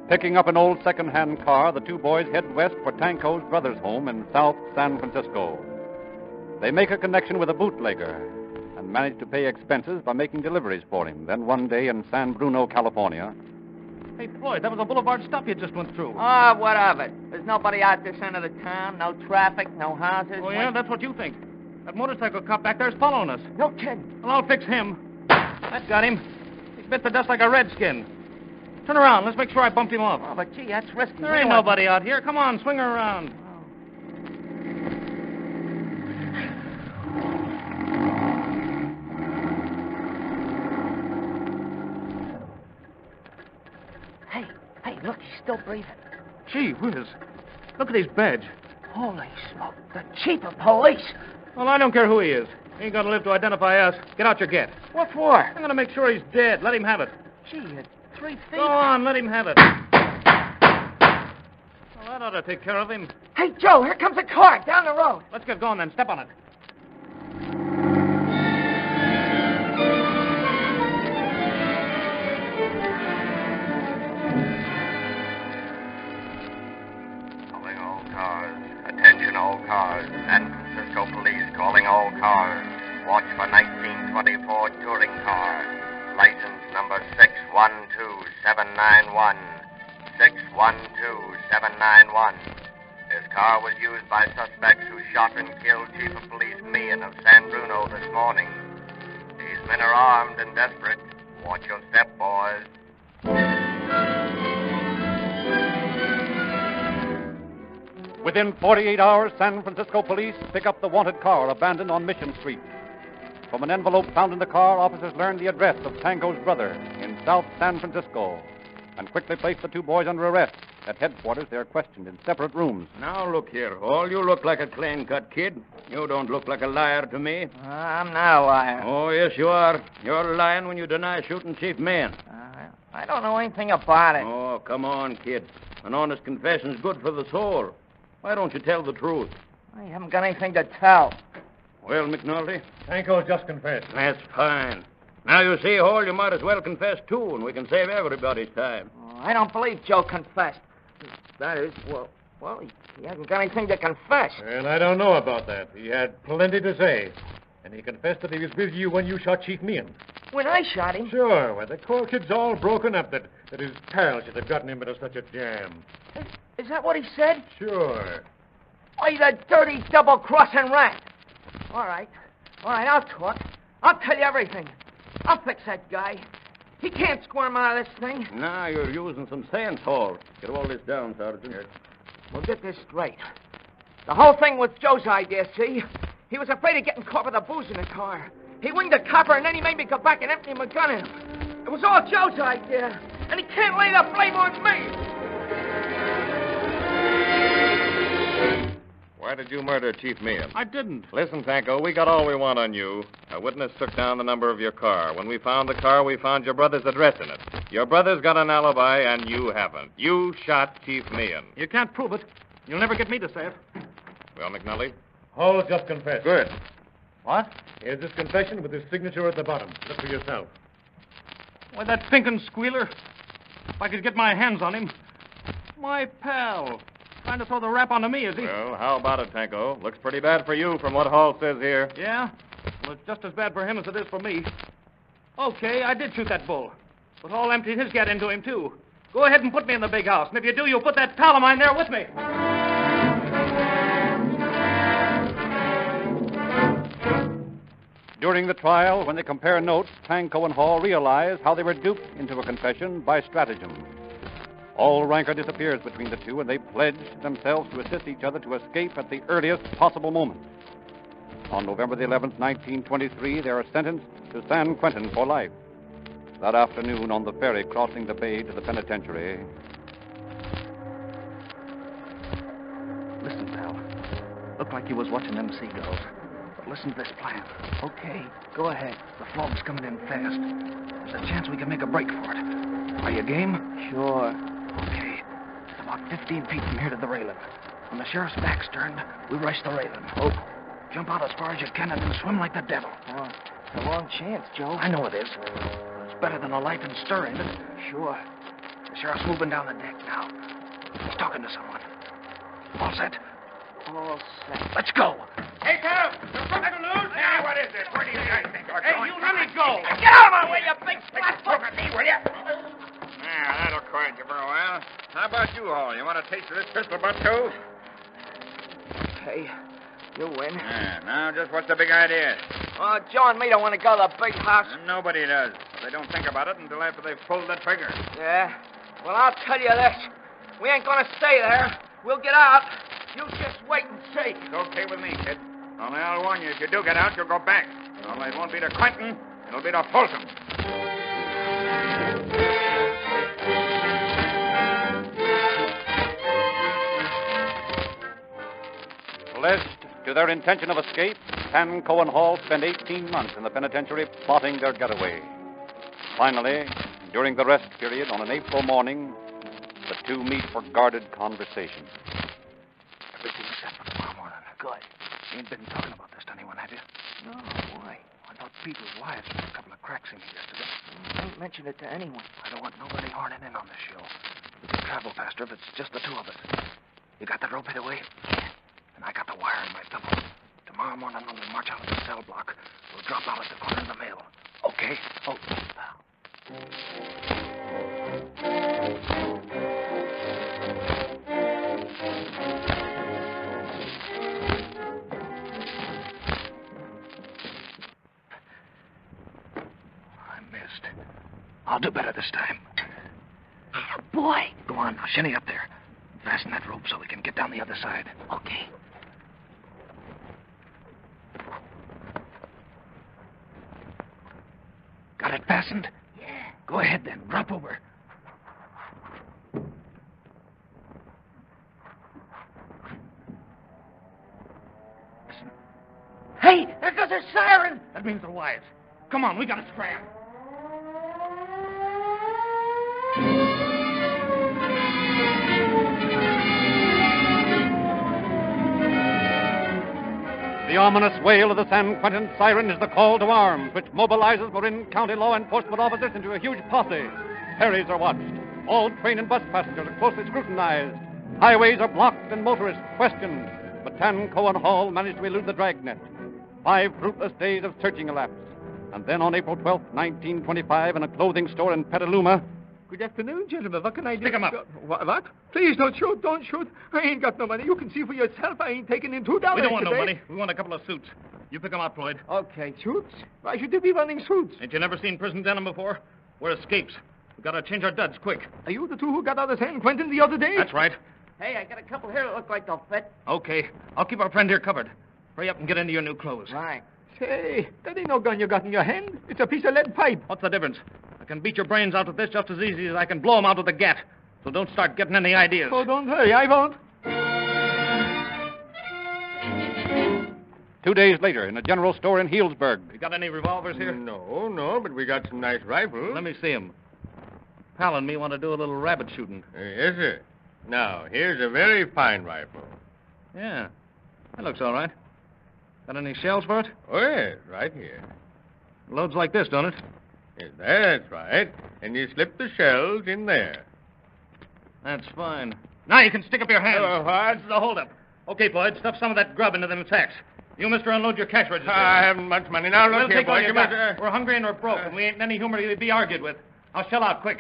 Picking up an old second-hand car, the two boys head west for Tanco's brother's home in South San Francisco. They make a connection with a bootlegger and manage to pay expenses by making deliveries for him. Then one day in San Bruno, California... Hey, Floyd, that was a boulevard stop you just went through. Oh, what of it? There's nobody out this end of the town, no traffic, no houses. Oh, yeah? That's what you think. That motorcycle cop back there's following us. No kidding. Well, I'll fix him. That got him. He bit the dust like a redskin. Turn around. Let's make sure I bumped him off. Oh, but gee, that's risky. There ain't nobody out here. Come on, swing her around. Hey, look, he's still breathing. Gee whiz. Look at his badge. Holy smoke, the chief of police. Well, I don't care who he is. He ain't gonna live to identify us. Get out your get. What for? I'm gonna make sure he's dead. Let him have it. Gee, it's 3 feet. Go on, let him have it. Well, that ought to take care of him. Hey, Joe, here comes a car down the road. Let's get going then. Step on it. Calling all cars. Attention all cars. San Francisco Police calling all cars. Watch for 1924 touring car. License number 612791. 612791. This car was used by suspects who shot and killed Chief of Police Meehan of San Bruno this morning. These men are armed and desperate. Watch your step, boys. Within 48 hours, San Francisco police pick up the wanted car abandoned on Mission Street. From an envelope found in the car, officers learn the address of Tango's brother in South San Francisco and quickly place the two boys under arrest. At headquarters, they are questioned in separate rooms. Now, look here. All you look like a clean-cut kid. You don't look like a liar to me. I'm not a liar. Oh, yes, you are. You're lying when you deny shooting Chief Meehan. I don't know anything about it. Oh, come on, kid. An honest confession's good for the soul. Why don't you tell the truth? I haven't got anything to tell. Well, McNulty? Tanko's just confessed. That's fine. Now, you see, Hall, you might as well confess, too, and we can save everybody's time. Oh, I don't believe Joe confessed. That is, well, he hasn't got anything to confess. Well, I don't know about that. He had plenty to say. And he confessed that he was with you when you shot Chief Meehan. When I shot him? Sure. Well, the poor kid's all broken up that his pal should have gotten him into such a jam. Is that what he said? Sure. Why, the dirty double-crossing rat. All right, I'll talk. I'll tell you everything. I'll fix that guy. He can't squirm out of this thing. Nah, you're using some sand tall. Get all this down, Sergeant. We'll get this straight. The whole thing was Joe's idea, see? He was afraid of getting caught with the booze in the car. He winged a copper, and then he made me go back and empty my gun in him. It was all Joe's idea, and he can't lay the blame on me. Why did you murder Chief Meehan? I didn't. Listen, Tanko, we got all we want on you. A witness took down the number of your car. When we found the car, we found your brother's address in it. Your brother's got an alibi, and you haven't. You shot Chief Meehan. You can't prove it. You'll never get me to say it. Well, McNully? Hall just confessed. Good. What? Here's his confession with his signature at the bottom. Look for yourself. Why, that thinking squealer. If I could get my hands on him. My pal. Trying to throw the rap onto me, is he? Well, how about it, Tanko? Looks pretty bad for you from what Hall says here. Yeah? Well, it's just as bad for him as it is for me. Okay, I did shoot that bull. But Hall emptied his gat into him, too. Go ahead and put me in the big house. And if you do, you'll put that pal of mine there with me. During the trial, when they compare notes, Tanko and Hall realize how they were duped into a confession by stratagem. All rancor disappears between the two, and they pledge themselves to assist each other to escape at the earliest possible moment. On November the 11th, 1923, they are sentenced to San Quentin for life. That afternoon, on the ferry crossing the bay to the penitentiary. Listen, pal. Looked like you was watching them seagulls. But listen to this plan. Okay, go ahead. The fog's coming in fast. There's a chance we can make a break for it. Are you game? Sure. Okay. It's about 15 feet from here to the railing. When the sheriff's back's turned, we rush the railing. Oh. Jump out as far as you can and then swim like the devil. Oh, it's a long chance, Joe. I know it is. It's better than a life in stir, ain't it? Sure. The sheriff's moving down the deck now. He's talking to someone. All set? All set. Let's go. Hey, Sheriff! You're something loose? Hey, what is this? Where do you guys think you're going? Hey, you let me go! Get out of my way, you big flat-foot! Look at me, will you? Yeah, that'll quiet you for a while. How about you, Hall? You want a taste of this pistol butt, too? Okay. You win. Yeah, now just what's the big idea? Well, Joe and me don't want to go to the big house. Nobody does. But they don't think about it until after they've pulled the trigger. Yeah? Well, I'll tell you this. We ain't going to stay there. We'll get out. You just wait and see. It's okay with me, kid. Only I'll warn you, if you do get out, you'll go back. Only it won't be to Quentin. It'll be to Folsom. Pledged to their intention of escape, Tanko and Hall spend 18 months in the penitentiary plotting their getaway. Finally, during the rest period on an April morning, the two meet for guarded conversation. Everything's set for tomorrow morning. Good. You ain't been talking about this to anyone, have you? No, why? I thought people's wives put a couple of cracks in me yesterday. Don't mention it to anyone. I don't want nobody horning in on this show. We can travel faster if it's just the two of us. You got the rope hid away? Yeah. And I got the wire in my pillow. Tomorrow morning when we march out of the cell block, we'll drop out at the corner of the mill. Okay? Oh, I missed. I'll do better this time. Boy. Go on, now shinny up there. Fasten that rope so we can get down the other side. Okay. Got it fastened? Yeah. Go ahead then. Drop over. Listen. Hey, there goes a siren. That means they're wise. Come on, we gotta scram. The ominous wail of the San Quentin siren is the call to arms, which mobilizes Marin County law enforcement officers into a huge posse. Ferries are watched. All train and bus passengers are closely scrutinized. Highways are blocked and motorists questioned. But Tanko and Hall managed to elude the dragnet. 5 fruitless days of searching elapsed. And then on April 12th, 1925, in a clothing store in Petaluma, Good afternoon, gentlemen. What can I do? Pick 'em up. What? Please don't shoot. Don't shoot. I ain't got no money. You can see for yourself. I ain't taking in $2 We don't want today. no money. We want a couple of suits. You pick them out, Floyd. Okay, suits? Why should they be running suits? Ain't you never seen prison denim before? We're escapes. We gotta change our duds quick. Are you the two who got out of San Quentin the other day? That's right. Hey, I got a couple here that look like they'll fit. Okay. I'll keep our friend here covered. Hurry up and get into your new clothes. Right. Say, that ain't no gun you got in your hand. It's a piece of lead pipe. What's the difference? I can beat your brains out with this just as easy as I can blow them out with a gat. So don't start getting any ideas. Oh, don't hurry. I won't. 2 days later, in a general store in Healdsburg. You got any revolvers here? No, but we got some nice rifles. Let me see them. Pal and me want to do a little rabbit shooting. Yes, sir. Now, here's a very fine rifle. Yeah. That looks all right. Got any shells for it? Oh, yes, right here. Loads like this, don't it? Yes, that's right. And you slip the shells in there. That's fine. Now you can stick up your hands. What? This is a holdup. Okay, Floyd, stuff some of that grub into them sacks. You, mister, unload your cash register. I haven't much money. Now, look We'll here, take all boy. you You got. must, We're hungry and we're broke, and we ain't in any humor to be argued with. I'll shell out quick.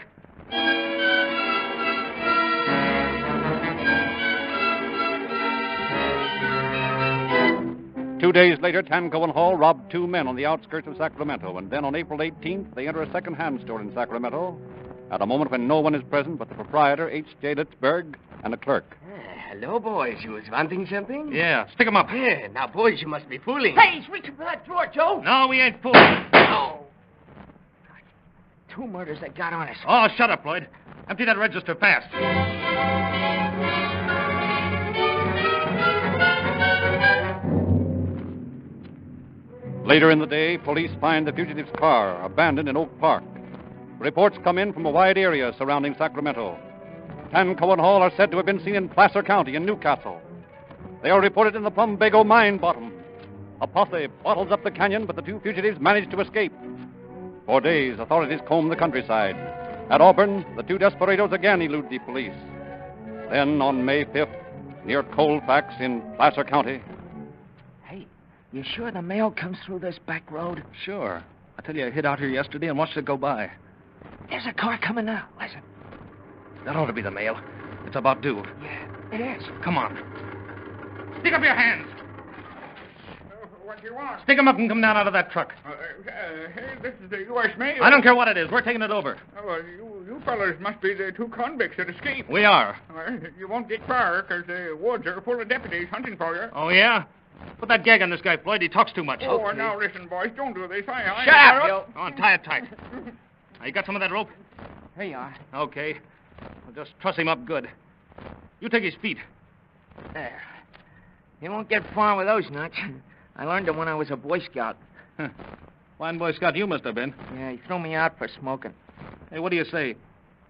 2 days later, Tanco and Hall robbed 2 men on the outskirts of Sacramento, and then on April 18th, they enter a second-hand store in Sacramento at a moment when no one is present but the proprietor, H.J. Litzberg, and a clerk. Hello, boys. You was wanting something? Yeah, stick 'em up. Yeah, now, boys, you must be fooling. Hey, he's reaching for that drawer, Joe. No, we ain't fooling. Oh. 2 murders that got on us. Oh, shut up, Floyd. Empty that register fast. Later in the day, police find the fugitive's car abandoned in Oak Park. Reports come in from a wide area surrounding Sacramento. Tanco and Hall are said to have been seen in Placer County in Newcastle. They are reported in the Plumbago mine bottom. A posse bottles up the canyon, but the 2 fugitives manage to escape. For days, authorities comb the countryside. At Auburn, the 2 desperados again elude the police. Then, on May 5th, near Colfax in Placer County, You sure the mail comes through this back road? Sure. I tell you, I hid out here yesterday and watched it go by. There's a car coming now. Listen. That ought to be the mail. It's about due. Yeah, it is. Come on. Stick up your hands. What do you want? Stick 'em up and come down out of that truck. Hey, this is the U.S. mail. I don't care what it is. We're taking it over. Oh, well, you fellas must be the 2 convicts that escaped. We are. Well, you won't get far, because the woods are full of deputies hunting for you. Oh, yeah? Put that gag on this guy, Floyd. He talks too much. Oh, okay. Now listen, boys. Don't do this. Shut up, Joe. Go on, tie it tight. Now, you got some of that rope? Here you are. Okay. Well, just truss him up good. You take his feet. There. You won't get far with those nuts. I learned them when I was a Boy Scout. Huh. Fine Boy Scout you must have been. Yeah, he threw me out for smoking. Hey, what do you say?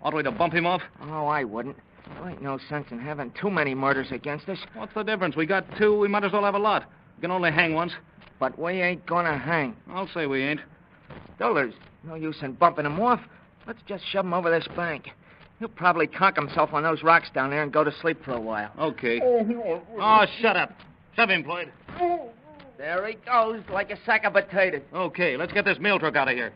Ought we to bump him off? Oh, I wouldn't. There ain't no sense in having too many murders against us. What's the difference? We got 2. We might as well have a lot. We can only hang once. But we ain't gonna hang. I'll say we ain't. Still, there's no use in bumping him off. Let's just shove him over this bank. He'll probably cock himself on those rocks down there and go to sleep for a while. Okay. Oh, no. Oh, shut up. Shove him, Floyd. There he goes, like a sack of potatoes. Okay, let's get this mail truck out of here.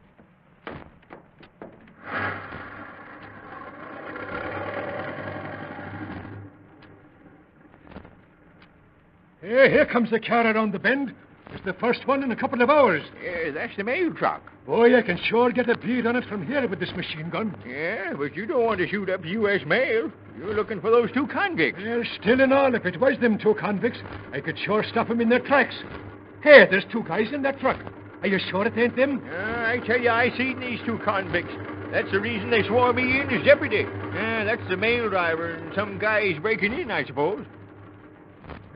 Hey, here comes the car around the bend. It's the first one in a couple of hours. Yeah, that's the mail truck. Boy, I can sure get a bead on it from here with this machine gun. Yeah, but you don't want to shoot up U.S. mail. You're looking for those 2 convicts. Well, still and all, if it was them 2 convicts, I could sure stop them in their tracks. Hey, there's 2 guys in that truck. Are you sure it ain't them? I tell you, I seen these 2 convicts. That's the reason they swore me in as deputy. Yeah, that's the mail driver and some guys breaking in, I suppose.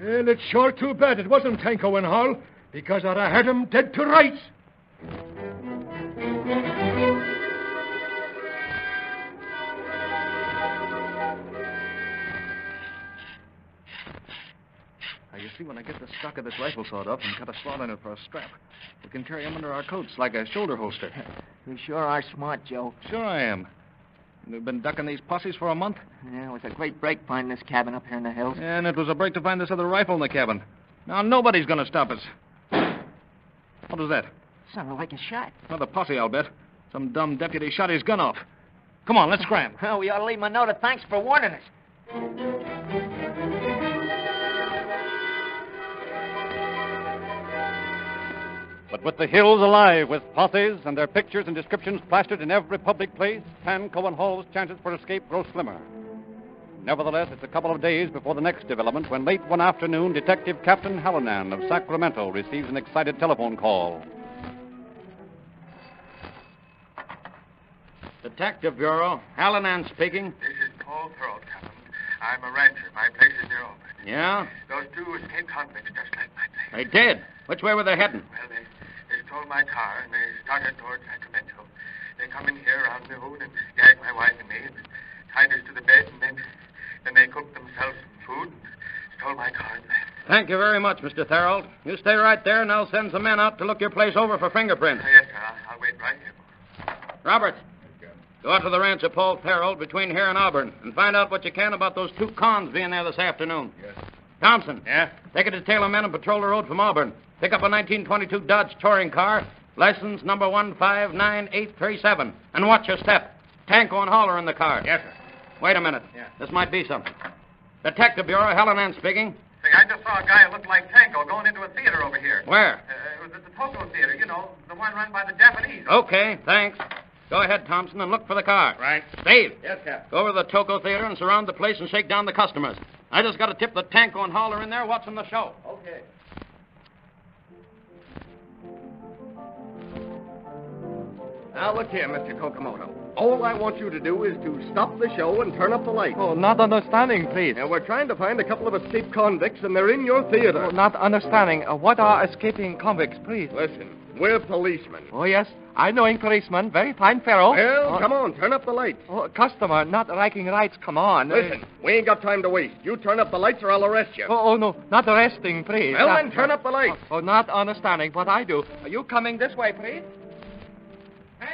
Well, it's sure too bad it wasn't Tanco and Hall, because I'd have had 'em dead to rights. Now, you see, when I get the stock of this rifle sawed up and cut a slot in it for a strap, we can carry 'em under our coats like a shoulder holster. You sure are smart, Joe. Sure I am. We've been ducking these posses for a month. Yeah, it was a great break finding this cabin up here in the hills. And it was a break to find this other rifle in the cabin. Now nobody's going to stop us. What was that? Sounded like a shot. Another posse, I'll bet. Some dumb deputy shot his gun off. Come on, let's scram. Well, we ought to leave him a note of thanks for warning us. But with the hills alive with posses and their pictures and descriptions plastered in every public place, Tanco and Hall's chances for escape grow slimmer. Nevertheless, it's a couple of days before the next development when late one afternoon, Detective Captain Hallinan of Sacramento receives an excited telephone call. Detective Bureau, Hallinan speaking. This is Paul Throat, Captain. I'm a rancher. My place is near Opium. Yeah? Those two escaped convicts just like my place. They did. Which way were they heading? Well, they stole my car and they started towards Sacramento. They come in here around noon and gagged my wife and me and tied us to the bed, and then they cooked themselves some food and stole my car and left. Thank you very much, Mr. Therald. You stay right there, and I'll send some men out to look your place over for fingerprints. Yes, sir. I'll wait right here. Robert, go out to the ranch of Paul Therald between here and Auburn and find out what you can about those two cons being there this afternoon. Yes. Thompson. Yeah? Take a detail of men and patrol the road from Auburn. Pick up a 1922 Dodge touring car, license number 159837, and watch your step. Tanco and Hall are in the car. Yes, sir. Wait a minute. Yeah. This might be something. Detective Bureau, Hallinan speaking. Say, I just saw a guy who looked like Tango going into a theater over here. Where? It was at the Togo Theater, you know, the one run by the Japanese. Okay, thanks. Go ahead, Thompson, and look for the car. Right. Steve. Yes, Captain. Go over to the Toco Theater and surround the place and shake down the customers. I just got a tip that Tanco and Hall are in there watching the show. Okay. Now, look here, Mr. Kokomoto. All I want you to do is to stop the show and turn up the lights. Oh, not understanding, please. Now, we're trying to find a couple of escaped convicts, and they're in your theater. Oh, not understanding. What are escaping convicts, please? Listen, we're policemen. Oh, yes. I knowing policeman. Very fine fellow. Well, come on, turn up the lights. Oh, customer, not liking lights. Come on. Listen, we ain't got time to waste. You turn up the lights or I'll arrest you. Oh, no, not arresting, please. Well, then turn up the lights. Oh, not understanding what I do. Are you coming this way, please? All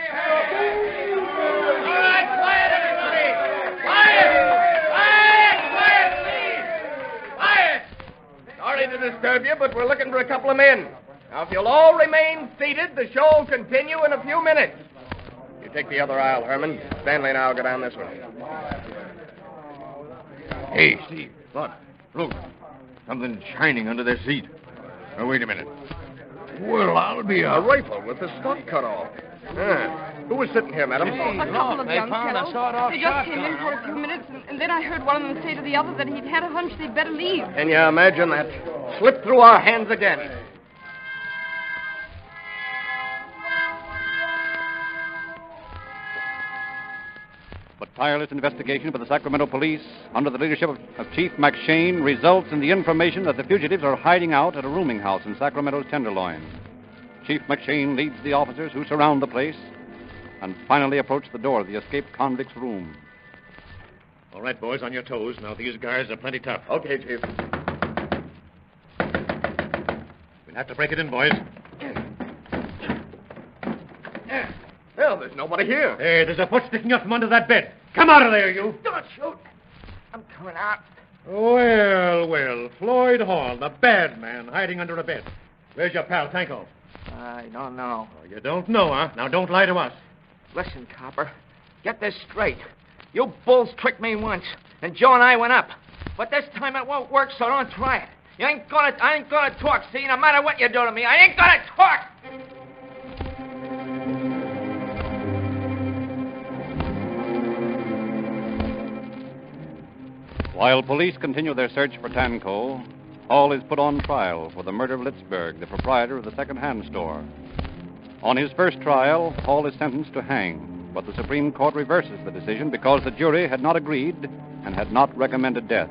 right, quiet, everybody! Quiet, please! Quiet! Sorry to disturb you, but we're looking for a couple of men. Now, if you'll all remain seated, the show will continue in a few minutes. You take the other aisle, Herman. Stanley and I'll go down this one. Hey, Steve. Look. Look. Something shining under their seat. Oh, wait a minute. Well, I'll be A rifle with the stock cut off. Who was sitting here, madam? A couple of they young found a fellows. sawed-off They just shotgun. came in for a few minutes, and then I heard one of them say to the other that he'd had a hunch they'd better leave. Can you imagine that? Slipped through our hands again. But tireless investigation by the Sacramento police, under the leadership of Chief McShane, results in the information that the fugitives are hiding out at a rooming house in Sacramento's Tenderloin. Chief McShane leads the officers who surround the place and finally approach the door of the escaped convict's room. All right, boys, on your toes. Now, these guys are plenty tough. Okay, Chief. We'll have to break it in, boys. Well, there's nobody here. Hey, there's a foot sticking up from under that bed. Come out of there, you. Don't shoot. I'm coming out. Well, well. Floyd Hall, the bad man, hiding under a bed. Where's your pal, Tanko? I don't know. Oh, you don't know, huh? Now, don't lie to us. Listen, Copper. Get this straight. You bulls tricked me once, and Joe and I went up. But this time it won't work, so don't try it. I ain't gonna talk, see? No matter what you do to me, I ain't gonna talk! While police continue their search for Tanco, Hall is put on trial for the murder of Litzberg, the proprietor of the second-hand store. On his first trial, Hall is sentenced to hang, but the Supreme Court reverses the decision because the jury had not agreed and had not recommended death.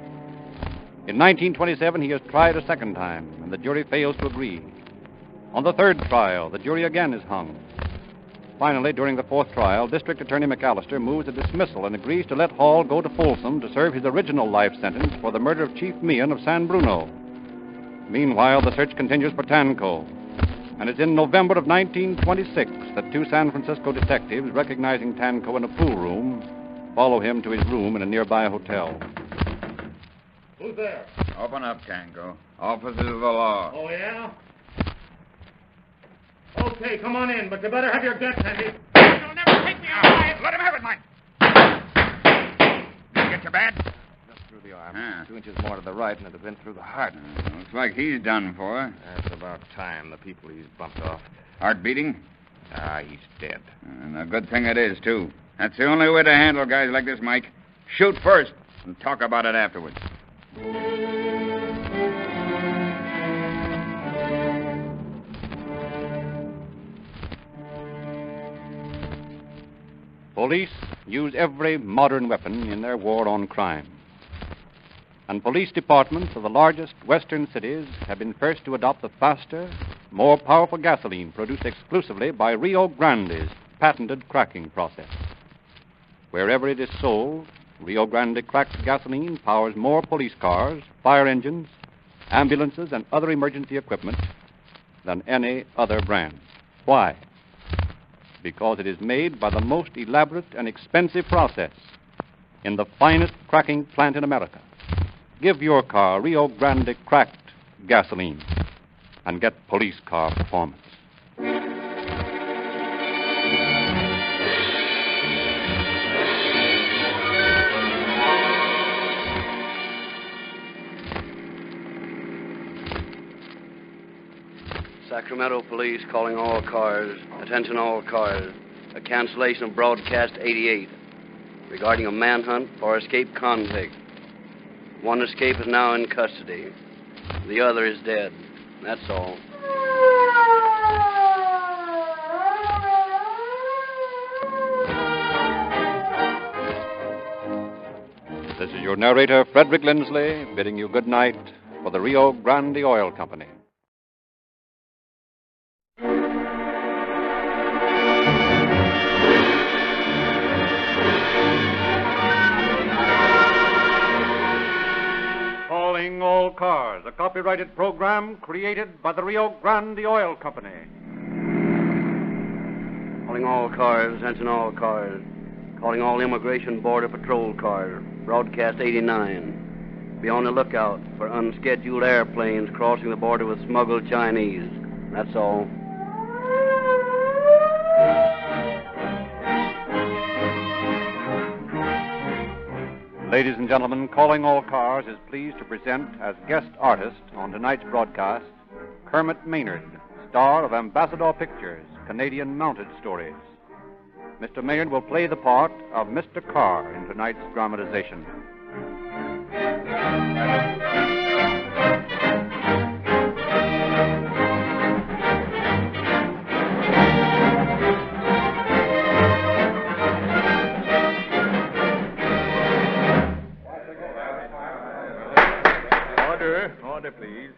In 1927, he is tried a second time, and the jury fails to agree. On the third trial, the jury again is hung. Finally, during the fourth trial, District Attorney McAllister moves a dismissal and agrees to let Hall go to Folsom to serve his original life sentence for the murder of Chief Meehan of San Bruno. Meanwhile, the search continues for Tanco, and it's in November of 1926 that two San Francisco detectives, recognizing Tanco in a pool room, follow him to his room in a nearby hotel. Who's there? Open up, Tango. Officers of the law. Oh, yeah? Okay, come on in, but you better have your guts handy. You'll never take me alive. Let him have it, Mike. Did you get your badge? through the arm. Ah. 2 inches more to the right, and it had been through the heart. Looks like he's done for. That's about time. The people he's bumped off. Heart beating? He's dead. And a good thing it is, too. That's the only way to handle guys like this, Mike. Shoot first and talk about it afterwards. Police use every modern weapon in their war on crime. And police departments of the largest western cities have been first to adopt the faster, more powerful gasoline produced exclusively by Rio Grande's patented cracking process. Wherever it is sold, Rio Grande cracked gasoline powers more police cars, fire engines, ambulances, and other emergency equipment than any other brand. Why? Because it is made by the most elaborate and expensive process in the finest cracking plant in America. Give your car Rio Grande cracked gasoline and get police car performance. Sacramento police calling all cars. Attention all cars. A cancellation of broadcast 88 regarding a manhunt for escaped convict. One escape is now in custody. The other is dead. That's all. This is your narrator, Frederick Lindsley, bidding you good night for the Rio Grande Oil Company. Calling all cars, a copyrighted program created by the Rio Grande Oil Company. Calling all cars. Attention all cars. Calling all Immigration Border Patrol cars. Broadcast 89. Be on the lookout for unscheduled airplanes crossing the border with smuggled Chinese. That's all. Ladies and gentlemen, Calling All Cars is pleased to present as guest artist on tonight's broadcast Kermit Maynard, star of Ambassador Pictures' Canadian Mounted Stories. Mr. Maynard will play the part of Mr. Carr in tonight's dramatization. Order, please.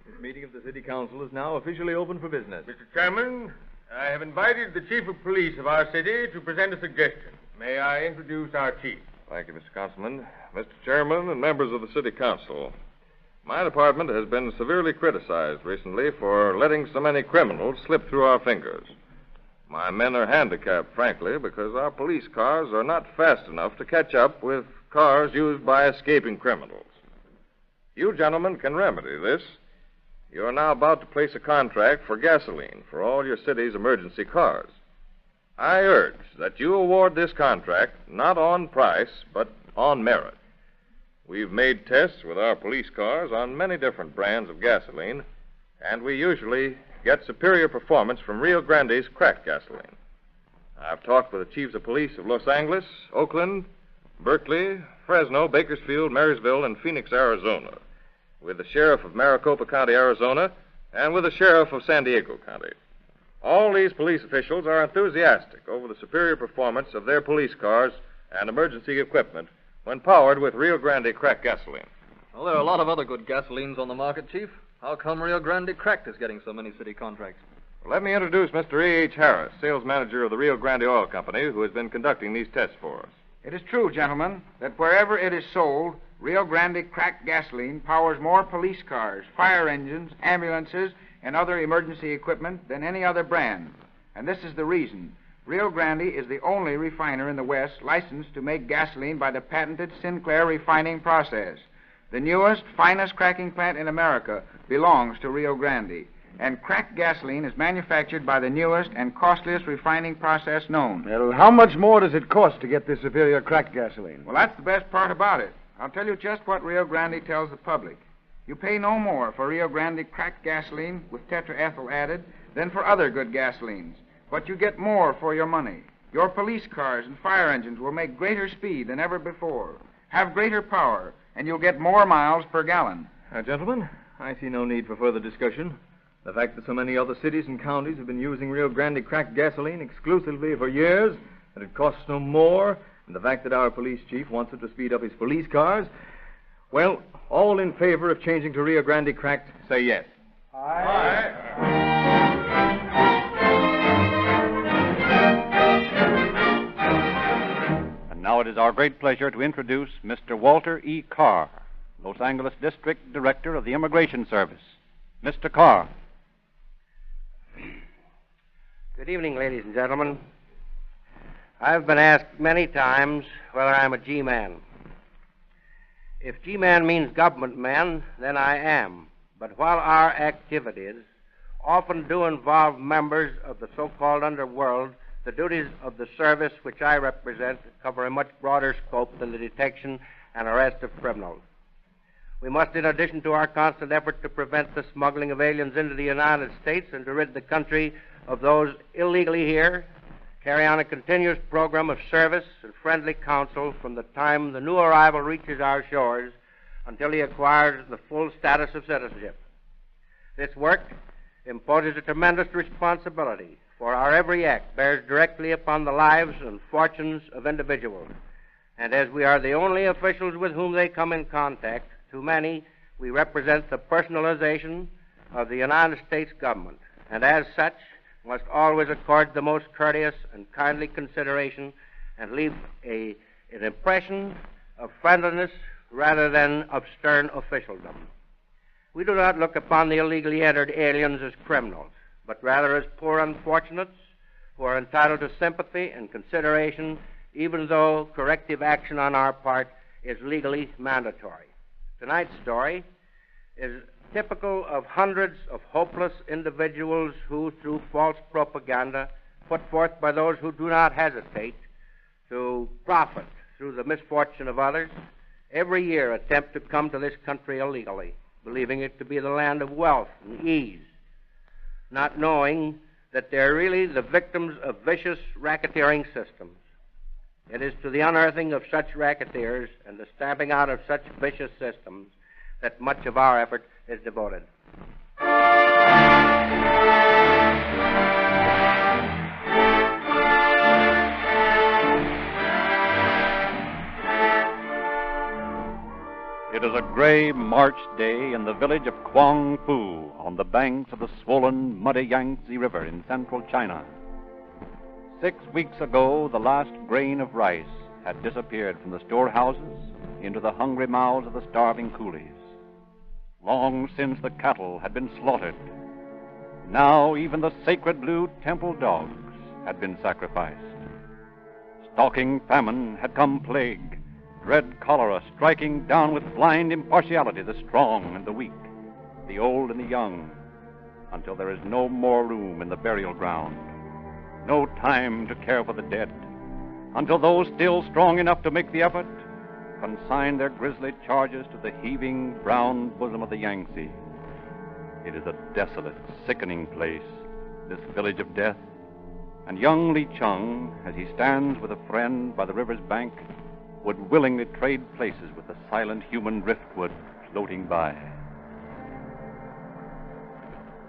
This meeting of the City Council is now officially open for business. Mr. Chairman, I have invited the Chief of Police of our city to present a suggestion. May I introduce our Chief? Thank you, Mr. Councilman. Mr. Chairman and members of the City Council, my department has been severely criticized recently for letting so many criminals slip through our fingers. My men are handicapped, frankly, because our police cars are not fast enough to catch up with cars used by escaping criminals. You gentlemen can remedy this. You are now about to place a contract for gasoline for all your city's emergency cars. I urge that you award this contract not on price, but on merit. We've made tests with our police cars on many different brands of gasoline, and we usually get superior performance from Rio Grande's cracked gasoline. I've talked with the chiefs of police of Los Angeles, Oakland, Berkeley, Fresno, Bakersfield, Marysville, and Phoenix, Arizona, with the sheriff of Maricopa County, Arizona, and with the sheriff of San Diego County. All these police officials are enthusiastic over the superior performance of their police cars and emergency equipment when powered with Rio Grande cracked gasoline. Well, there are a lot of other good gasolines on the market, Chief. How come Rio Grande cracked is getting so many city contracts? Well, let me introduce Mr. A.H. Harris, sales manager of the Rio Grande Oil Company, who has been conducting these tests for us. It is true, gentlemen, that wherever it is sold, Rio Grande cracked gasoline powers more police cars, fire engines, ambulances, and other emergency equipment than any other brand. And this is the reason. Rio Grande is the only refiner in the West licensed to make gasoline by the patented Sinclair refining process. The newest, finest cracking plant in America belongs to Rio Grande. And cracked gasoline is manufactured by the newest and costliest refining process known. Well, how much more does it cost to get this superior cracked gasoline? Well, that's the best part about it. I'll tell you just what Rio Grande tells the public. You pay no more for Rio Grande cracked gasoline with tetraethyl added than for other good gasolines. But you get more for your money. Your police cars and fire engines will make greater speed than ever before, have greater power, and you'll get more miles per gallon. Gentlemen, I see no need for further discussion. The fact that so many other cities and counties have been using Rio Grande cracked gasoline exclusively for years, that it costs no more, and the fact that our police chief wants it to speed up his police cars, well, all in favor of changing to Rio Grande cracked, say yes. Aye. Now it is our great pleasure to introduce Mr. Walter E. Carr, Los Angeles District Director of the Immigration Service. Mr. Carr. Good evening, ladies and gentlemen. I've been asked many times whether I'm a G-man. If G-man means government man, then I am. But while our activities often do involve members of the so-called underworld, the duties of the service which I represent cover a much broader scope than the detection and arrest of criminals. We must, in addition to our constant effort to prevent the smuggling of aliens into the United States and to rid the country of those illegally here, carry on a continuous program of service and friendly counsel from the time the new arrival reaches our shores until he acquires the full status of citizenship. This work imposes a tremendous responsibility, for our every act bears directly upon the lives and fortunes of individuals. And as we are the only officials with whom they come in contact, to many we represent the personalization of the United States government, and as such must always accord the most courteous and kindly consideration and leave an impression of friendliness rather than of stern officialdom. We do not look upon the illegally entered aliens as criminals, but rather as poor unfortunates who are entitled to sympathy and consideration, even though corrective action on our part is legally mandatory. Tonight's story is typical of hundreds of hopeless individuals who, through false propaganda put forth by those who do not hesitate to profit through the misfortune of others, every year attempt to come to this country illegally, believing it to be the land of wealth and ease, not knowing that they're really the victims of vicious racketeering systems. It is to the unearthing of such racketeers and the stamping out of such vicious systems that much of our effort is devoted. It is a gray March day in the village of Quang Fu on the banks of the swollen, muddy Yangtze River in central China. 6 weeks ago, the last grain of rice had disappeared from the storehouses into the hungry mouths of the starving coolies. Long since the cattle had been slaughtered. Now even the sacred blue temple dogs had been sacrificed. Stalking famine had come plague, dread cholera striking down with blind impartiality the strong and the weak, the old and the young, until there is no more room in the burial ground, no time to care for the dead, until those still strong enough to make the effort consign their grisly charges to the heaving brown bosom of the Yangtze. It is a desolate, sickening place, this village of death, and young Li Chung, as he stands with a friend by the river's bank, would willingly trade places with the silent human driftwood floating by.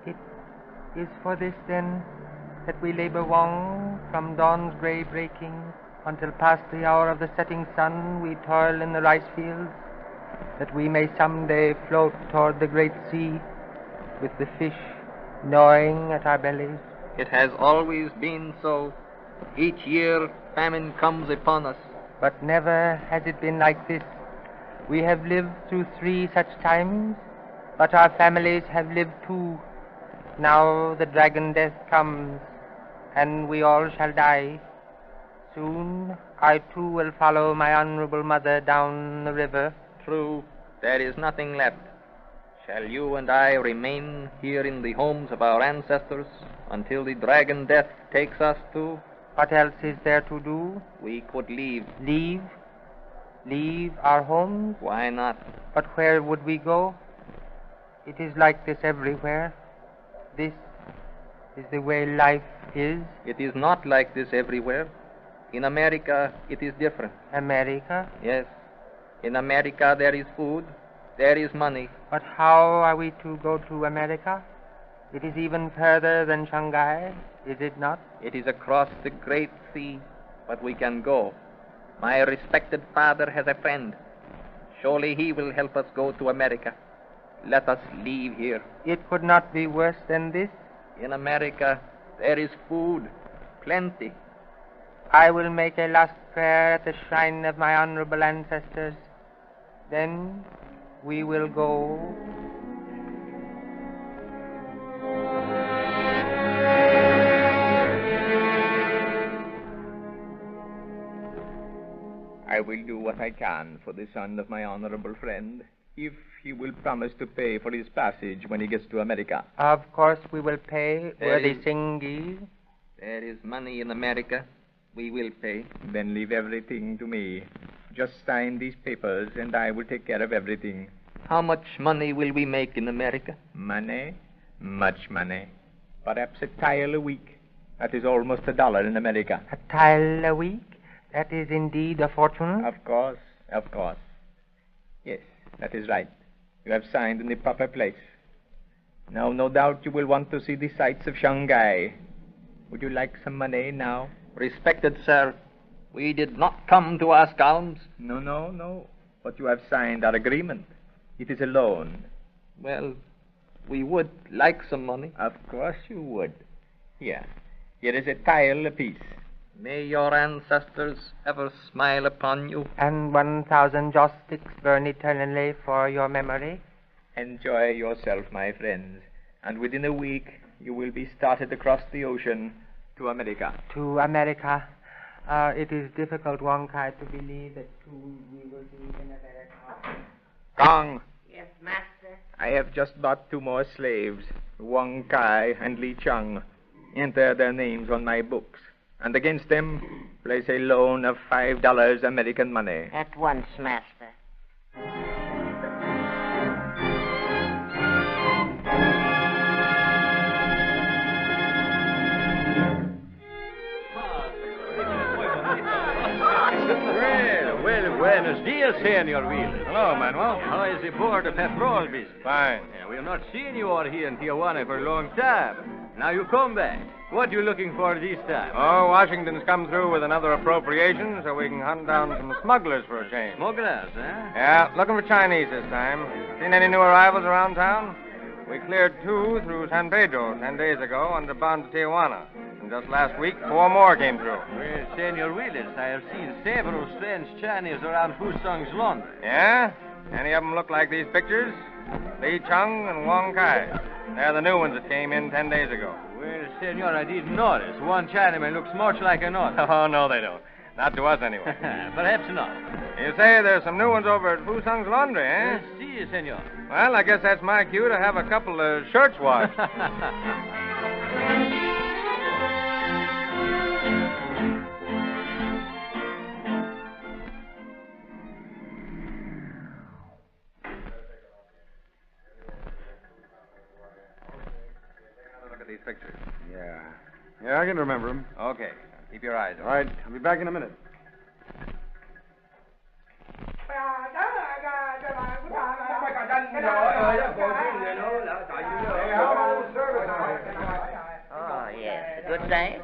It is for this, then, that we labor long from dawn's gray breaking until past the hour of the setting sun we toil in the rice fields, that we may someday float toward the great sea with the fish gnawing at our bellies. It has always been so. Each year famine comes upon us. But never has it been like this. We have lived through 3 such times, but our families have lived too. Now the dragon death comes, and we all shall die. Soon I too will follow my honorable mother down the river. True, there is nothing left. Shall you and I remain here in the homes of our ancestors until the dragon death takes us too? What else is there to do? We could leave. Leave? Leave our homes? Why not? But where would we go? It is like this everywhere. This is the way life is. It is not like this everywhere. In America, it is different. America? Yes. In America, there is food, there is money. But how are we to go to America? It is even further than Shanghai, is it not? It is across the great sea, but we can go. My respected father has a friend. Surely he will help us go to America. Let us leave here. It could not be worse than this. In America, there is food, plenty. I will make a last prayer at the shrine of my honorable ancestors. Then we will go. I will do what I can for the son of my honorable friend, if he will promise to pay for his passage when he gets to America. Of course we will pay, worthy is- Singi. There is money in America. We will pay. Then leave everything to me. Just sign these papers, and I will take care of everything. How much money will we make in America? Money? Much money. Perhaps a tile a week. That is almost $1 in America. A tile a week? That is indeed a fortune. Of course, of course. Yes, that is right. You have signed in the proper place. Now, no doubt you will want to see the sights of Shanghai. Would you like some money now? Respected sir, we did not come to ask alms. No. But you have signed our agreement. It is a loan. Well, we would like some money. Of course you would. Here is a tile apiece. May your ancestors ever smile upon you. And 1,000 joss sticks burn eternally for your memory. Enjoy yourself, my friends. And within a week, you will be started across the ocean to America. To America. It is difficult, Wong-Kai, to believe that soon we will be in America. Gong! Yes, master? I have just bought 2 more slaves, Wong Kai and Li Chung. Enter their names on my books. And against them, place a loan of $5 American money. At once, master. Well, buenos dias, Senor Wheeler. Hello, Manuel. How is the border patrol business? Fine. Yeah, we have not seen you out here in Tijuana for a long time. Now you come back. What you looking for this time? Oh, Washington's come through with another appropriation so we can hunt down some smugglers for a change. Smugglers, huh? Yeah, looking for Chinese this time. Seen any new arrivals around town? We cleared 2 through San Pedro 10 days ago and are bound to Tijuana. And just last week, 4 more came through. Well, Senor Willis, I have seen several strange Chinese around Fusung's laundry. Yeah? Any of them look like these pictures? Li Chung and Wong Kai. They're the new ones that came in 10 days ago. Well, Senor, I didn't notice. One Chinaman looks much like another. Oh, no, they don't. Not to us, anyway. Perhaps not. You say there's some new ones over at Fusung's laundry, eh? Yes, si, Senor. Well, I guess that's my cue to have a couple of shirts washed. Look at these pictures. Yeah, I can remember him. Okay. Keep your eyes All right, I'll be back in a minute. Oh, yes. A good day.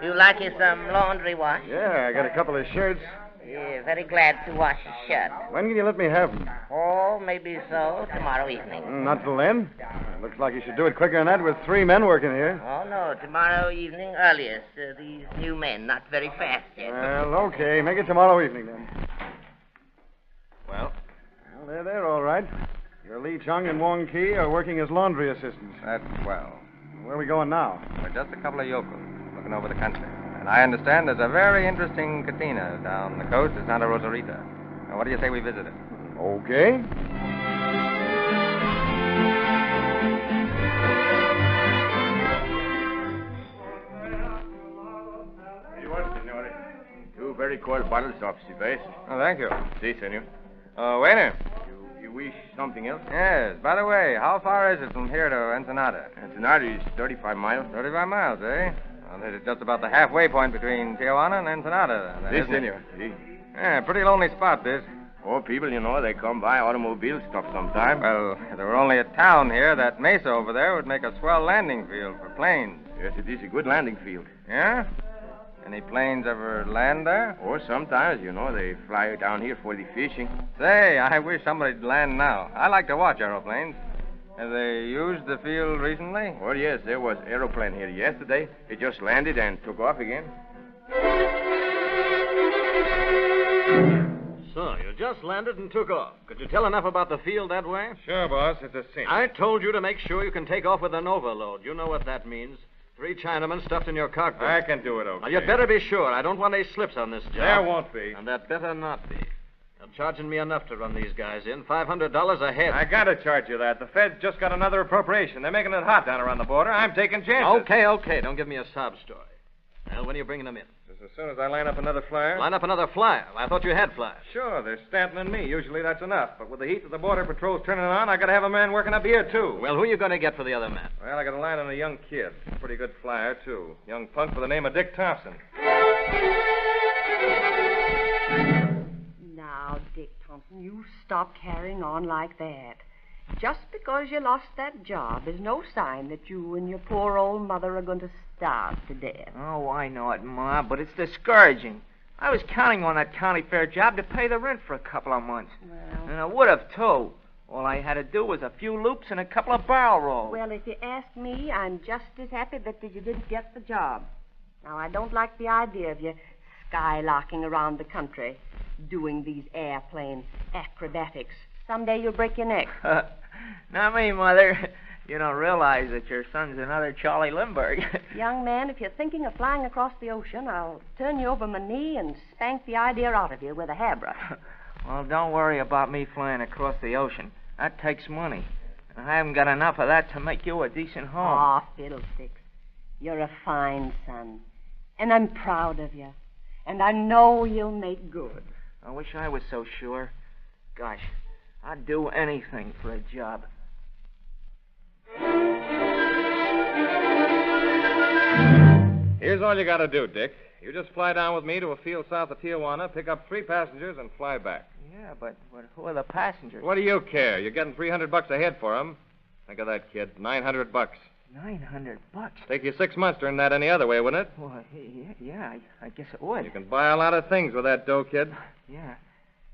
You like you some laundry wash? Yeah, I got a couple of shirts. Yeah, very glad to wash your shirt. When can you let me have them? Oh, maybe so. Tomorrow evening. Not till then. Looks like you should do it quicker than that with 3 men working here. Oh, no. Tomorrow evening earliest. These new men, not very fast yet. Well, okay. Make it tomorrow evening, then. Well? Well, they're all right. Your Li Chung and Wong Ki are working as laundry assistants. That's swell. Where are we going now? We're just a couple of yokels looking over the country. And I understand there's a very interesting cantina down the coast at Santa Rosarita. Now, what do you say we visit it? Okay. Two very cold bottles of cerveza. Oh, thank you. Si, senor. Waiter. You wish something else? Yes. By the way, how far is it from here to Ensenada? Ensenada is 35 miles. 35 miles, eh? Well, this is just about the halfway point between Tijuana and Ensenada. Then, Si, isn't it? senor. Si. Yeah, pretty lonely spot, this. Oh, people, they come by automobile stuff sometime. Well, if there were only a town here, that mesa over there would make a swell landing field for planes. Yes, it is a good landing field. Yeah? Any planes ever land there? Oh, sometimes, they fly down here for the fishing. Say, I wish somebody'd land now. I like to watch aeroplanes. Have they used the field recently? Oh, yes, there was aeroplane here yesterday. It just landed and took off again. So, you just landed and took off. Could you tell enough about the field that way? Sure, boss. It's a cinch. I told you to make sure you can take off with an overload. You know what that means. 3 Chinamen stuffed in your cockpit. I can do it, okay. Now, you'd better be sure. I don't want any slips on this job. There won't be. And that better not be. They're charging me enough to run these guys in. $500 a head. I gotta charge you that. The Fed's just got another appropriation. They're making it hot down around the border. I'm taking chances. Okay. Don't give me a sob story. Well, when are you bringing them in? Just as soon as I line up another flyer. Line up another flyer. I thought you had flyers. Sure, they're Stanton and me. Usually that's enough. But with the heat that the border patrol's turning on, I gotta have a man working up here, too. Well, who are you going to get for the other man? Well, I got a line on a young kid. Pretty good flyer, too. Young punk by the name of Dick Thompson. Now, Dick Thompson, you stop carrying on like that. Just because you lost that job is no sign that you and your poor old mother are going to starve to death. Oh, I know it, Ma, but it's discouraging. I was counting on that county fair job to pay the rent for a couple of months. Well, And I would have, too. All I had to do was a few loops and a couple of barrel rolls. well, if you ask me, I'm just as happy that you didn't get the job. Now, I don't like the idea of you skylarking around the country, doing these airplane acrobatics. Someday you'll break your neck. Not me, Mother. You don't realize that your son's another Charlie Lindbergh. Young man, if you're thinking of flying across the ocean, I'll turn you over my knee and spank the idea out of you with a hairbrush. Well, don't worry about me flying across the ocean. That takes money. And I haven't got enough of that to make you a decent home. Aw, fiddlesticks. You're a fine son. And I'm proud of you. And I know you'll make good. I wish I was so sure. Gosh, I'd do anything for a job. Here's all you gotta do, Dick. You just fly down with me to a field south of Tijuana, pick up 3 passengers, and fly back. Yeah, but who are the passengers? What do you care? You're getting $300 a head for 'em. Think of that, kid. $900. $900. Take you 6 months to earn that any other way, wouldn't it? Well, yeah, I guess it would. You can buy a lot of things with that dough, kid. Yeah.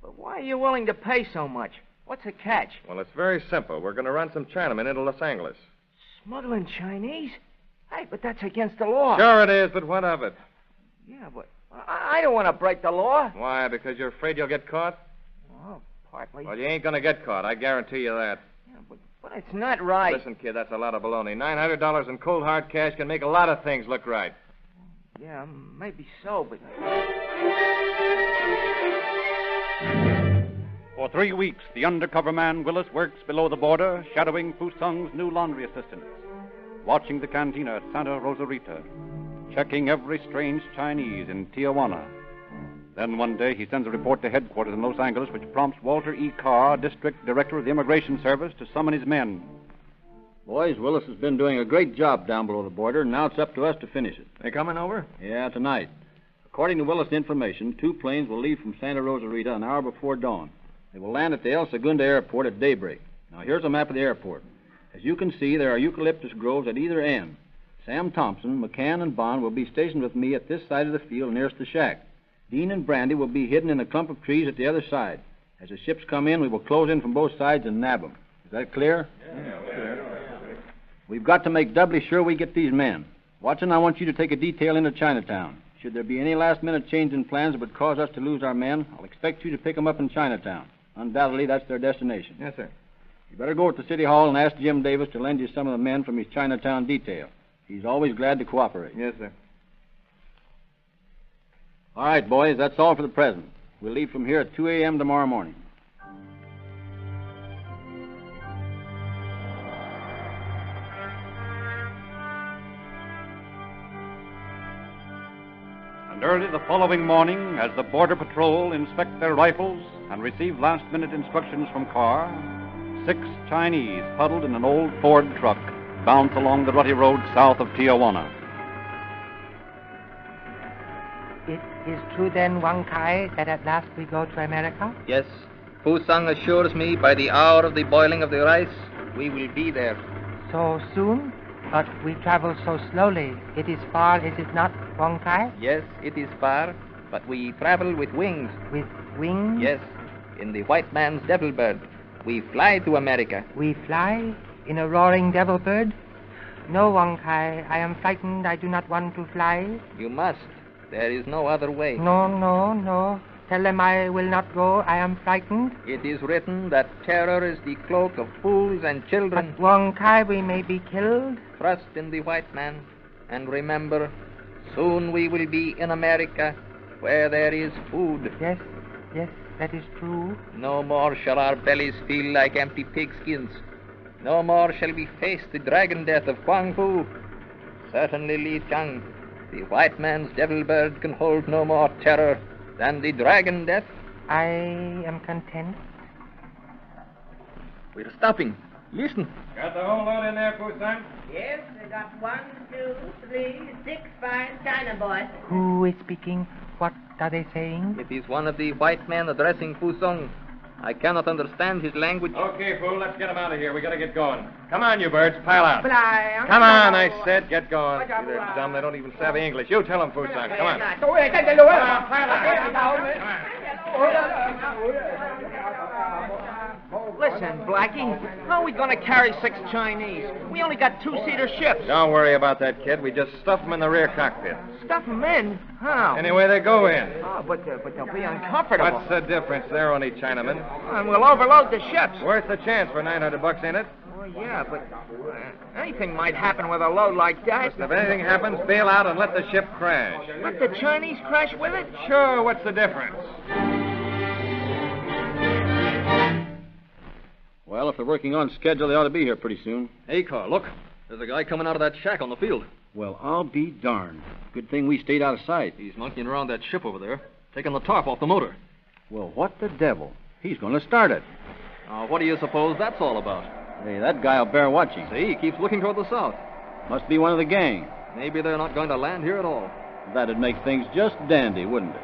But why are you willing to pay so much? What's the catch? Well, it's very simple. We're going to run some Chinamen into Los Angeles. Smuggling Chinese? Hey, but that's against the law. Sure it is, but what of it? Yeah, but I don't want to break the law. Why, because you're afraid you'll get caught? Oh, partly. Well, you ain't going to get caught. I guarantee you that. Yeah, but it's not right. Listen, kid, that's a lot of baloney. $900 in cold, hard cash can make a lot of things look right. Yeah, maybe so, but... For 3 weeks, the undercover man Willis works below the border, shadowing Fusung's new laundry assistant, watching the cantina at Santa Rosarita, checking every strange Chinese in Tijuana. Then one day he sends a report to headquarters in Los Angeles, which prompts Walter E. Carr, district director of the Immigration Service, to summon his men. Boys, Willis has been doing a great job down below the border, and now it's up to us to finish it. They coming over? Yeah, tonight. According to Willis' information, 2 planes will leave from Santa Rosarita an hour before dawn. They will land at the El Segundo airport at daybreak. Now, here's a map of the airport. As you can see, there are eucalyptus groves at either end. Sam Thompson, McCann, and Bond will be stationed with me at this side of the field nearest the shack. Dean and Brandy will be hidden in a clump of trees at the other side. As the ships come in, we will close in from both sides and nab them. Is that clear? Yeah, clear. We've got to make doubly sure we get these men. Watson, I want you to take a detail into Chinatown. Should there be any last-minute change in plans that would cause us to lose our men, I'll expect you to pick them up in Chinatown. Undoubtedly, that's their destination. Yes, sir. You better go to the city hall and ask Jim Davis to lend you some of the men from his Chinatown detail. He's always glad to cooperate. Yes, sir. All right, boys, that's all for the present. We'll leave from here at 2 a.m. tomorrow morning. And Early the following morning, as the Border Patrol inspect their rifles and receive last-minute instructions from Carr, 6 Chinese huddled in an old Ford truck bounce along the rutty road south of Tijuana. It is true then, Wang Kai, that at last we go to America? Yes. Fusang assures me by the hour of the boiling of the rice, we will be there. So soon? But we travel so slowly. It is far, is it not, Wang Kai? Yes, it is far, but we travel with wings. With wings? Yes, in the white man's devil bird. We fly to America. We fly? In a roaring devil bird? No, Wang Kai, I am frightened. I do not want to fly. You must. There is no other way. No. Tell them I will not go. I am frightened. It is written that terror is the cloak of fools and children. But Wang Kai, we may be killed. Trust in the white man. And remember, soon we will be in America, where there is food. Yes, that is true. No more shall our bellies feel like empty pigskins. No more shall we face the dragon death of Kwang Fu. Certainly, Li Chang, the white man's devil bird can hold no more terror than the dragon death. I am content. We're stopping. Listen. Got the whole lot in there, Fusang? Yes, I got 1, 2, 3, 6 fine China boys. Who is speaking? What are they saying? It is one of the white men addressing Fusang. I cannot understand his language. Okay, fool, let's get him out of here. We gotta get going. Come on, you birds, pile out. But I... Come on, I said, get going. They're dumb, they don't even savvy English. You tell them, Fusang. Come on. Listen, Blackie, how are we going to carry 6 Chinese? We only got 2-seater ships. Don't worry about that, kid. We just stuff them in the rear cockpit. Stuff them in? How? Anyway, they go in. Oh, but they'll be uncomfortable. What's the difference? They're only Chinamen. And we'll overload the ships. Worth the chance for $900 in it. Oh, yeah, but anything might happen with a load like that. If anything happens, bail out and let the ship crash. Let the Chinese crash with it? Sure, what's the difference? Well, if they're working on schedule, they ought to be here pretty soon. Hey, Carl, look. There's a guy coming out of that shack on the field. Well, I'll be darned. Good thing we stayed out of sight. He's monkeying around that ship over there, taking the tarp off the motor. Well, what the devil? He's going to start it. Now, what do you suppose that's all about? Hey, that guy'll bear watching. See, he keeps looking toward the south. Must be one of the gang. Maybe they're not going to land here at all. That'd make things just dandy, wouldn't it?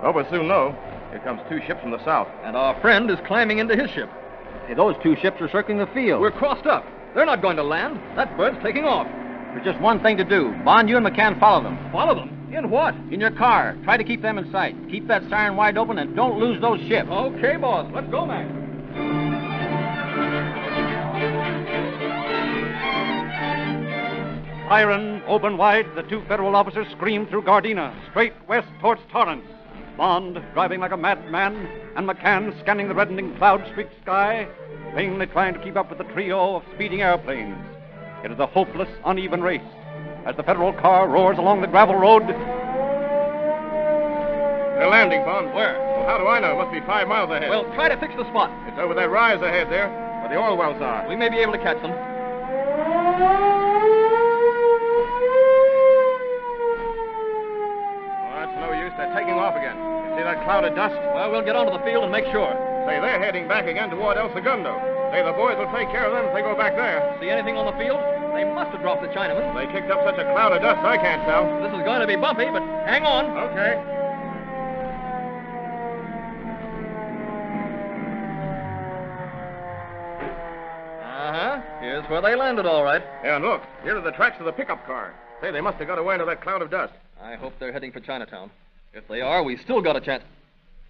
Well, we'll soon know. Here comes 2 ships from the south. And our friend is climbing into his ship. Hey, those 2 ships are circling the field. We're crossed up. They're not going to land. That bird's taking off. There's just one thing to do. Bond, you and McCann follow them. Follow them? In what? In your car. Try to keep them in sight. Keep that siren wide open and don't lose those ships. Okay, boss. Let's go, Mac. Siren open wide, the 2 federal officers scream through Gardena, straight west towards Torrance. Bond driving like a madman, and McCann scanning the reddening cloud-streaked sky, vainly trying to keep up with the trio of speeding airplanes. It is a hopeless, uneven race. As the federal car roars along the gravel road... They're landing, Bond. Where? Well, how do I know? It must be 5 miles ahead. Well, try to fix the spot. It's over that rise ahead there, where the oil wells are. We may be able to catch them. They're taking off again. You see that cloud of dust? Well, we'll get onto the field and make sure. Say, they're heading back again toward El Segundo. Say, the boys will take care of them if they go back there. See anything on the field? They must have dropped the Chinaman. They kicked up such a cloud of dust, I can't tell. This is going to be bumpy, but hang on. Okay. Uh-huh. Here's where they landed, all right. Yeah, and look, here are the tracks of the pickup car. Say, they must have got away into that cloud of dust. I hope they're heading for Chinatown. If they are, we still got a chance.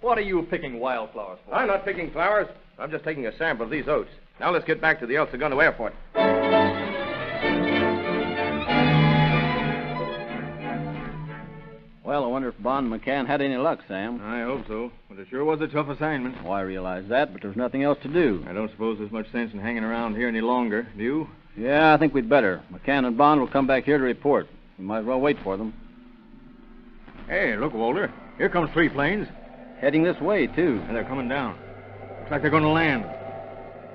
What are you picking wildflowers for? I'm not picking flowers. I'm just taking a sample of these oats. Now let's get back to the El Segundo airport. Well, I wonder if Bond and McCann had any luck, Sam. I hope so. But it sure was a tough assignment. Oh, I realize that, but there's nothing else to do. I don't suppose there's much sense in hanging around here any longer, do you? Yeah, I think we'd better. McCann and Bond will come back here to report. We might as well wait for them. Hey, look, Walter. Here comes 3 planes. Heading this way, too. And they're coming down. Looks like they're going to land.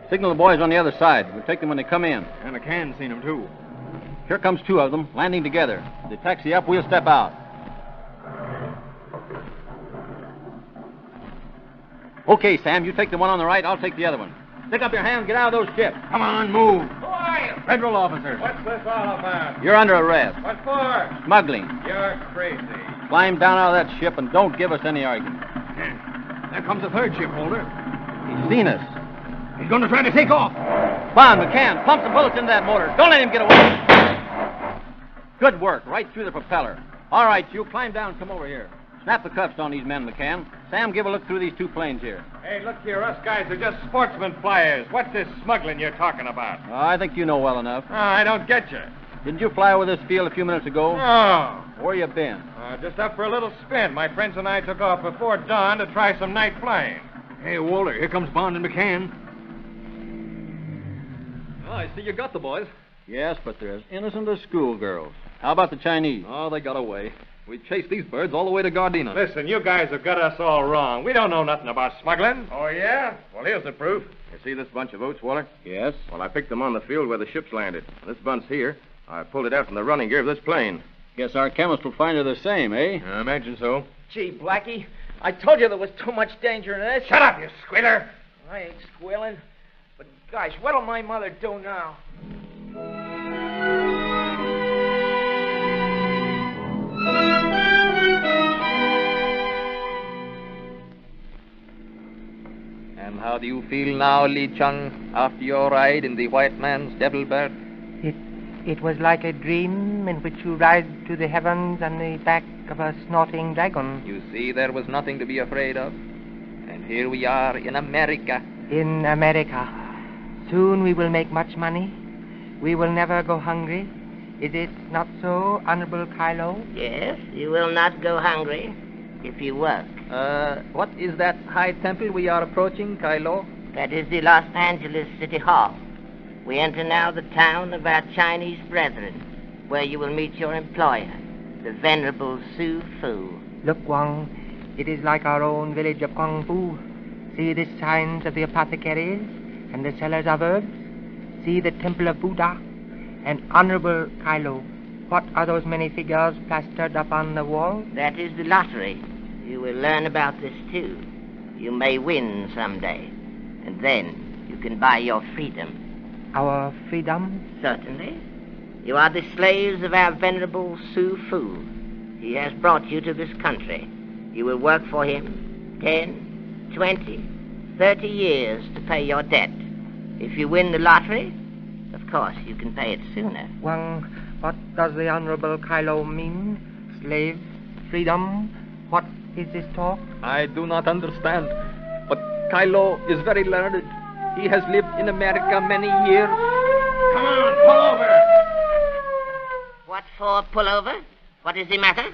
Signal the boys on the other side. We'll take them when they come in. And McCann's seen them, too. Here comes 2 of them, landing together. They taxi up, we'll step out. Okay, Sam, you take the one on the right, I'll take the other one. Stick up your hands, get out of those ships. Come on, move. Who are you? Federal officers. What's this all about? You're under arrest. What for? Smuggling. You're crazy. Climb down out of that ship and don't give us any argument. There comes a third shipholder. He's seen us. He's going to try to take off. Come on, McCann, pump some bullets into that motor. Don't let him get away. Good work, right through the propeller. All right, you climb down, come over here. Snap the cuffs on these men, McCann. Sam, give a look through these two planes here. Hey, look here, us guys are just sportsman flyers. What's this smuggling you're talking about? I think you know well enough. Oh, I don't get you. Didn't you fly over this field a few minutes ago? No. Where you been? Just up for a little spin. My friends and I took off before dawn to try some night flying. Hey, Walter, here comes Bond and McCann. Oh, I see you got the boys. Yes, but they're as innocent as schoolgirls. How about the Chinese? Oh, they got away. We chased these birds all the way to Gardena. Listen, you guys have got us all wrong. We don't know nothing about smuggling. Oh, yeah? Well, here's the proof. You see this bunch of oats, Waller? Yes. Well, I picked them on the field where the ships landed. This bunch here, I pulled it out from the running gear of this plane. Guess our chemist will find her the same, eh? I imagine so. Gee, Blackie, I told you there was too much danger in this. Shut up, you squealer. I ain't squealing. But, gosh, what'll my mother do now? And how do you feel now, Li Chung, after your ride in the white man's devil bird? It was like a dream in which you ride to the heavens on the back of a snorting dragon. You see, there was nothing to be afraid of. And here we are in America. In America. Soon we will make much money. We will never go hungry. Is it not so, Honorable Kylo? Yes, you will not go hungry if you work. What is that high temple we are approaching, Kylo? That is the Los Angeles City Hall. We enter now the town of our Chinese brethren, where you will meet your employer, the Venerable Su Fu. Look, Wang, it is like our own village of Kung Fu. See the signs of the apothecaries and the sellers of herbs. See the temple of Buddha. And Honorable Kylo, what are those many figures plastered upon the wall? That is the lottery. You will learn about this too. You may win someday, and then you can buy your freedom. Our freedom? Certainly. You are the slaves of our Venerable Su Fu. He has brought you to this country. You will work for him 10, 20, 30 years to pay your debt. If you win the lottery, of course, you can pay it sooner. Wang, what does the Honorable Kylo mean? Slave, freedom, what is this talk? I do not understand. But Kylo is very learned. He has lived in America many years. Come on, pull over. What for, pull over? What is the matter?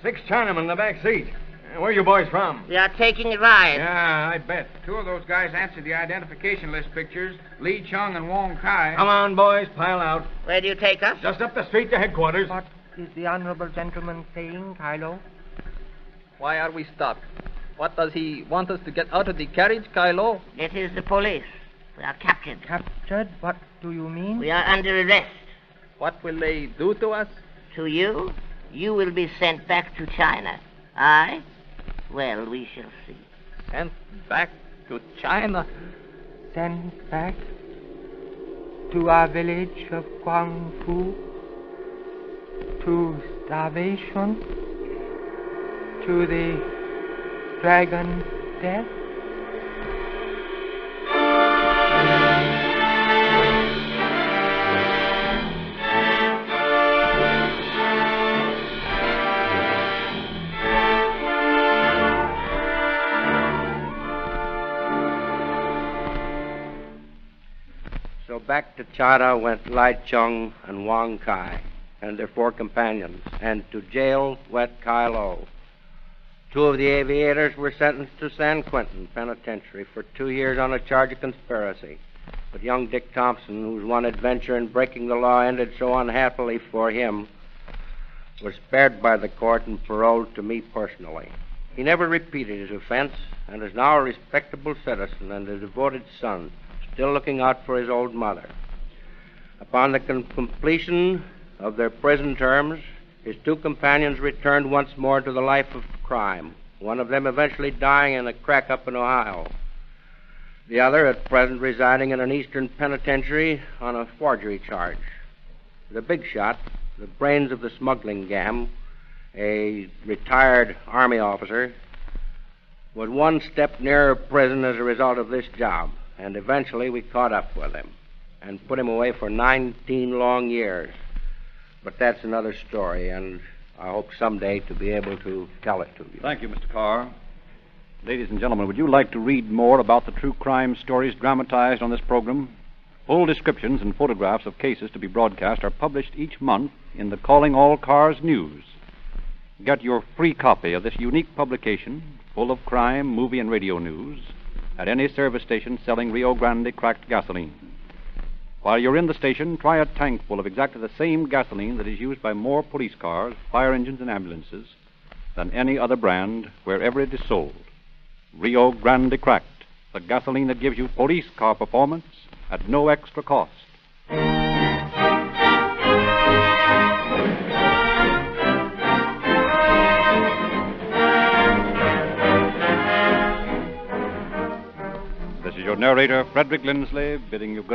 6 Chinamen in the back seat. Where are you boys from? We are taking a ride. Yeah, I bet. 2 of those guys answered the identification list pictures, Li Chung and Wong Kai. Come on, boys, pile out. Where do you take us? Just up the street to headquarters. What is the Honorable Gentleman saying, Kylo? Why are we stopped? What does he want us to get out of the carriage, Kylo? It is the police. We are captured. Captured? What do you mean? We are under arrest. What will they do to us? To you? You will be sent back to China. I? Well, we shall see. Sent back to China? Sent back to our village of Kung Fu? To starvation? To the dragon death? So back to China went Lai Chung and Wang Kai and their 4 companions, and to jail went Kai Lo. 2 of the aviators were sentenced to San Quentin Penitentiary for 2 years on a charge of conspiracy. But young Dick Thompson, whose one adventure in breaking the law ended so unhappily for him, was spared by the court and paroled to me personally. He never repeated his offense and is now a respectable citizen and a devoted son, still looking out for his old mother. Upon the completion of their prison terms, his 2 companions returned once more to the life of crime. one of them eventually dying in a crack up in Ohio. The other at present residing in an eastern penitentiary on a forgery charge. The big shot, the brains of the smuggling gang, a retired Army officer, was one step nearer prison as a result of this job, and eventually we caught up with him and put him away for 19 long years. But that's another story, and I hope someday to be able to tell it to you. Thank you, Mr. Carr. Ladies and gentlemen, would you like to read more about the true crime stories dramatized on this program? Full descriptions and photographs of cases to be broadcast are published each month in the Calling All Cars News. Get your free copy of this unique publication, full of crime, movie, and radio news, at any service station selling Rio Grande cracked gasoline. While you're in the station, try a tank full of exactly the same gasoline that is used by more police cars, fire engines, and ambulances than any other brand wherever it is sold. Rio Grande Cracked, the gasoline that gives you police car performance at no extra cost. This is your narrator, Frederick Lindsley, bidding you good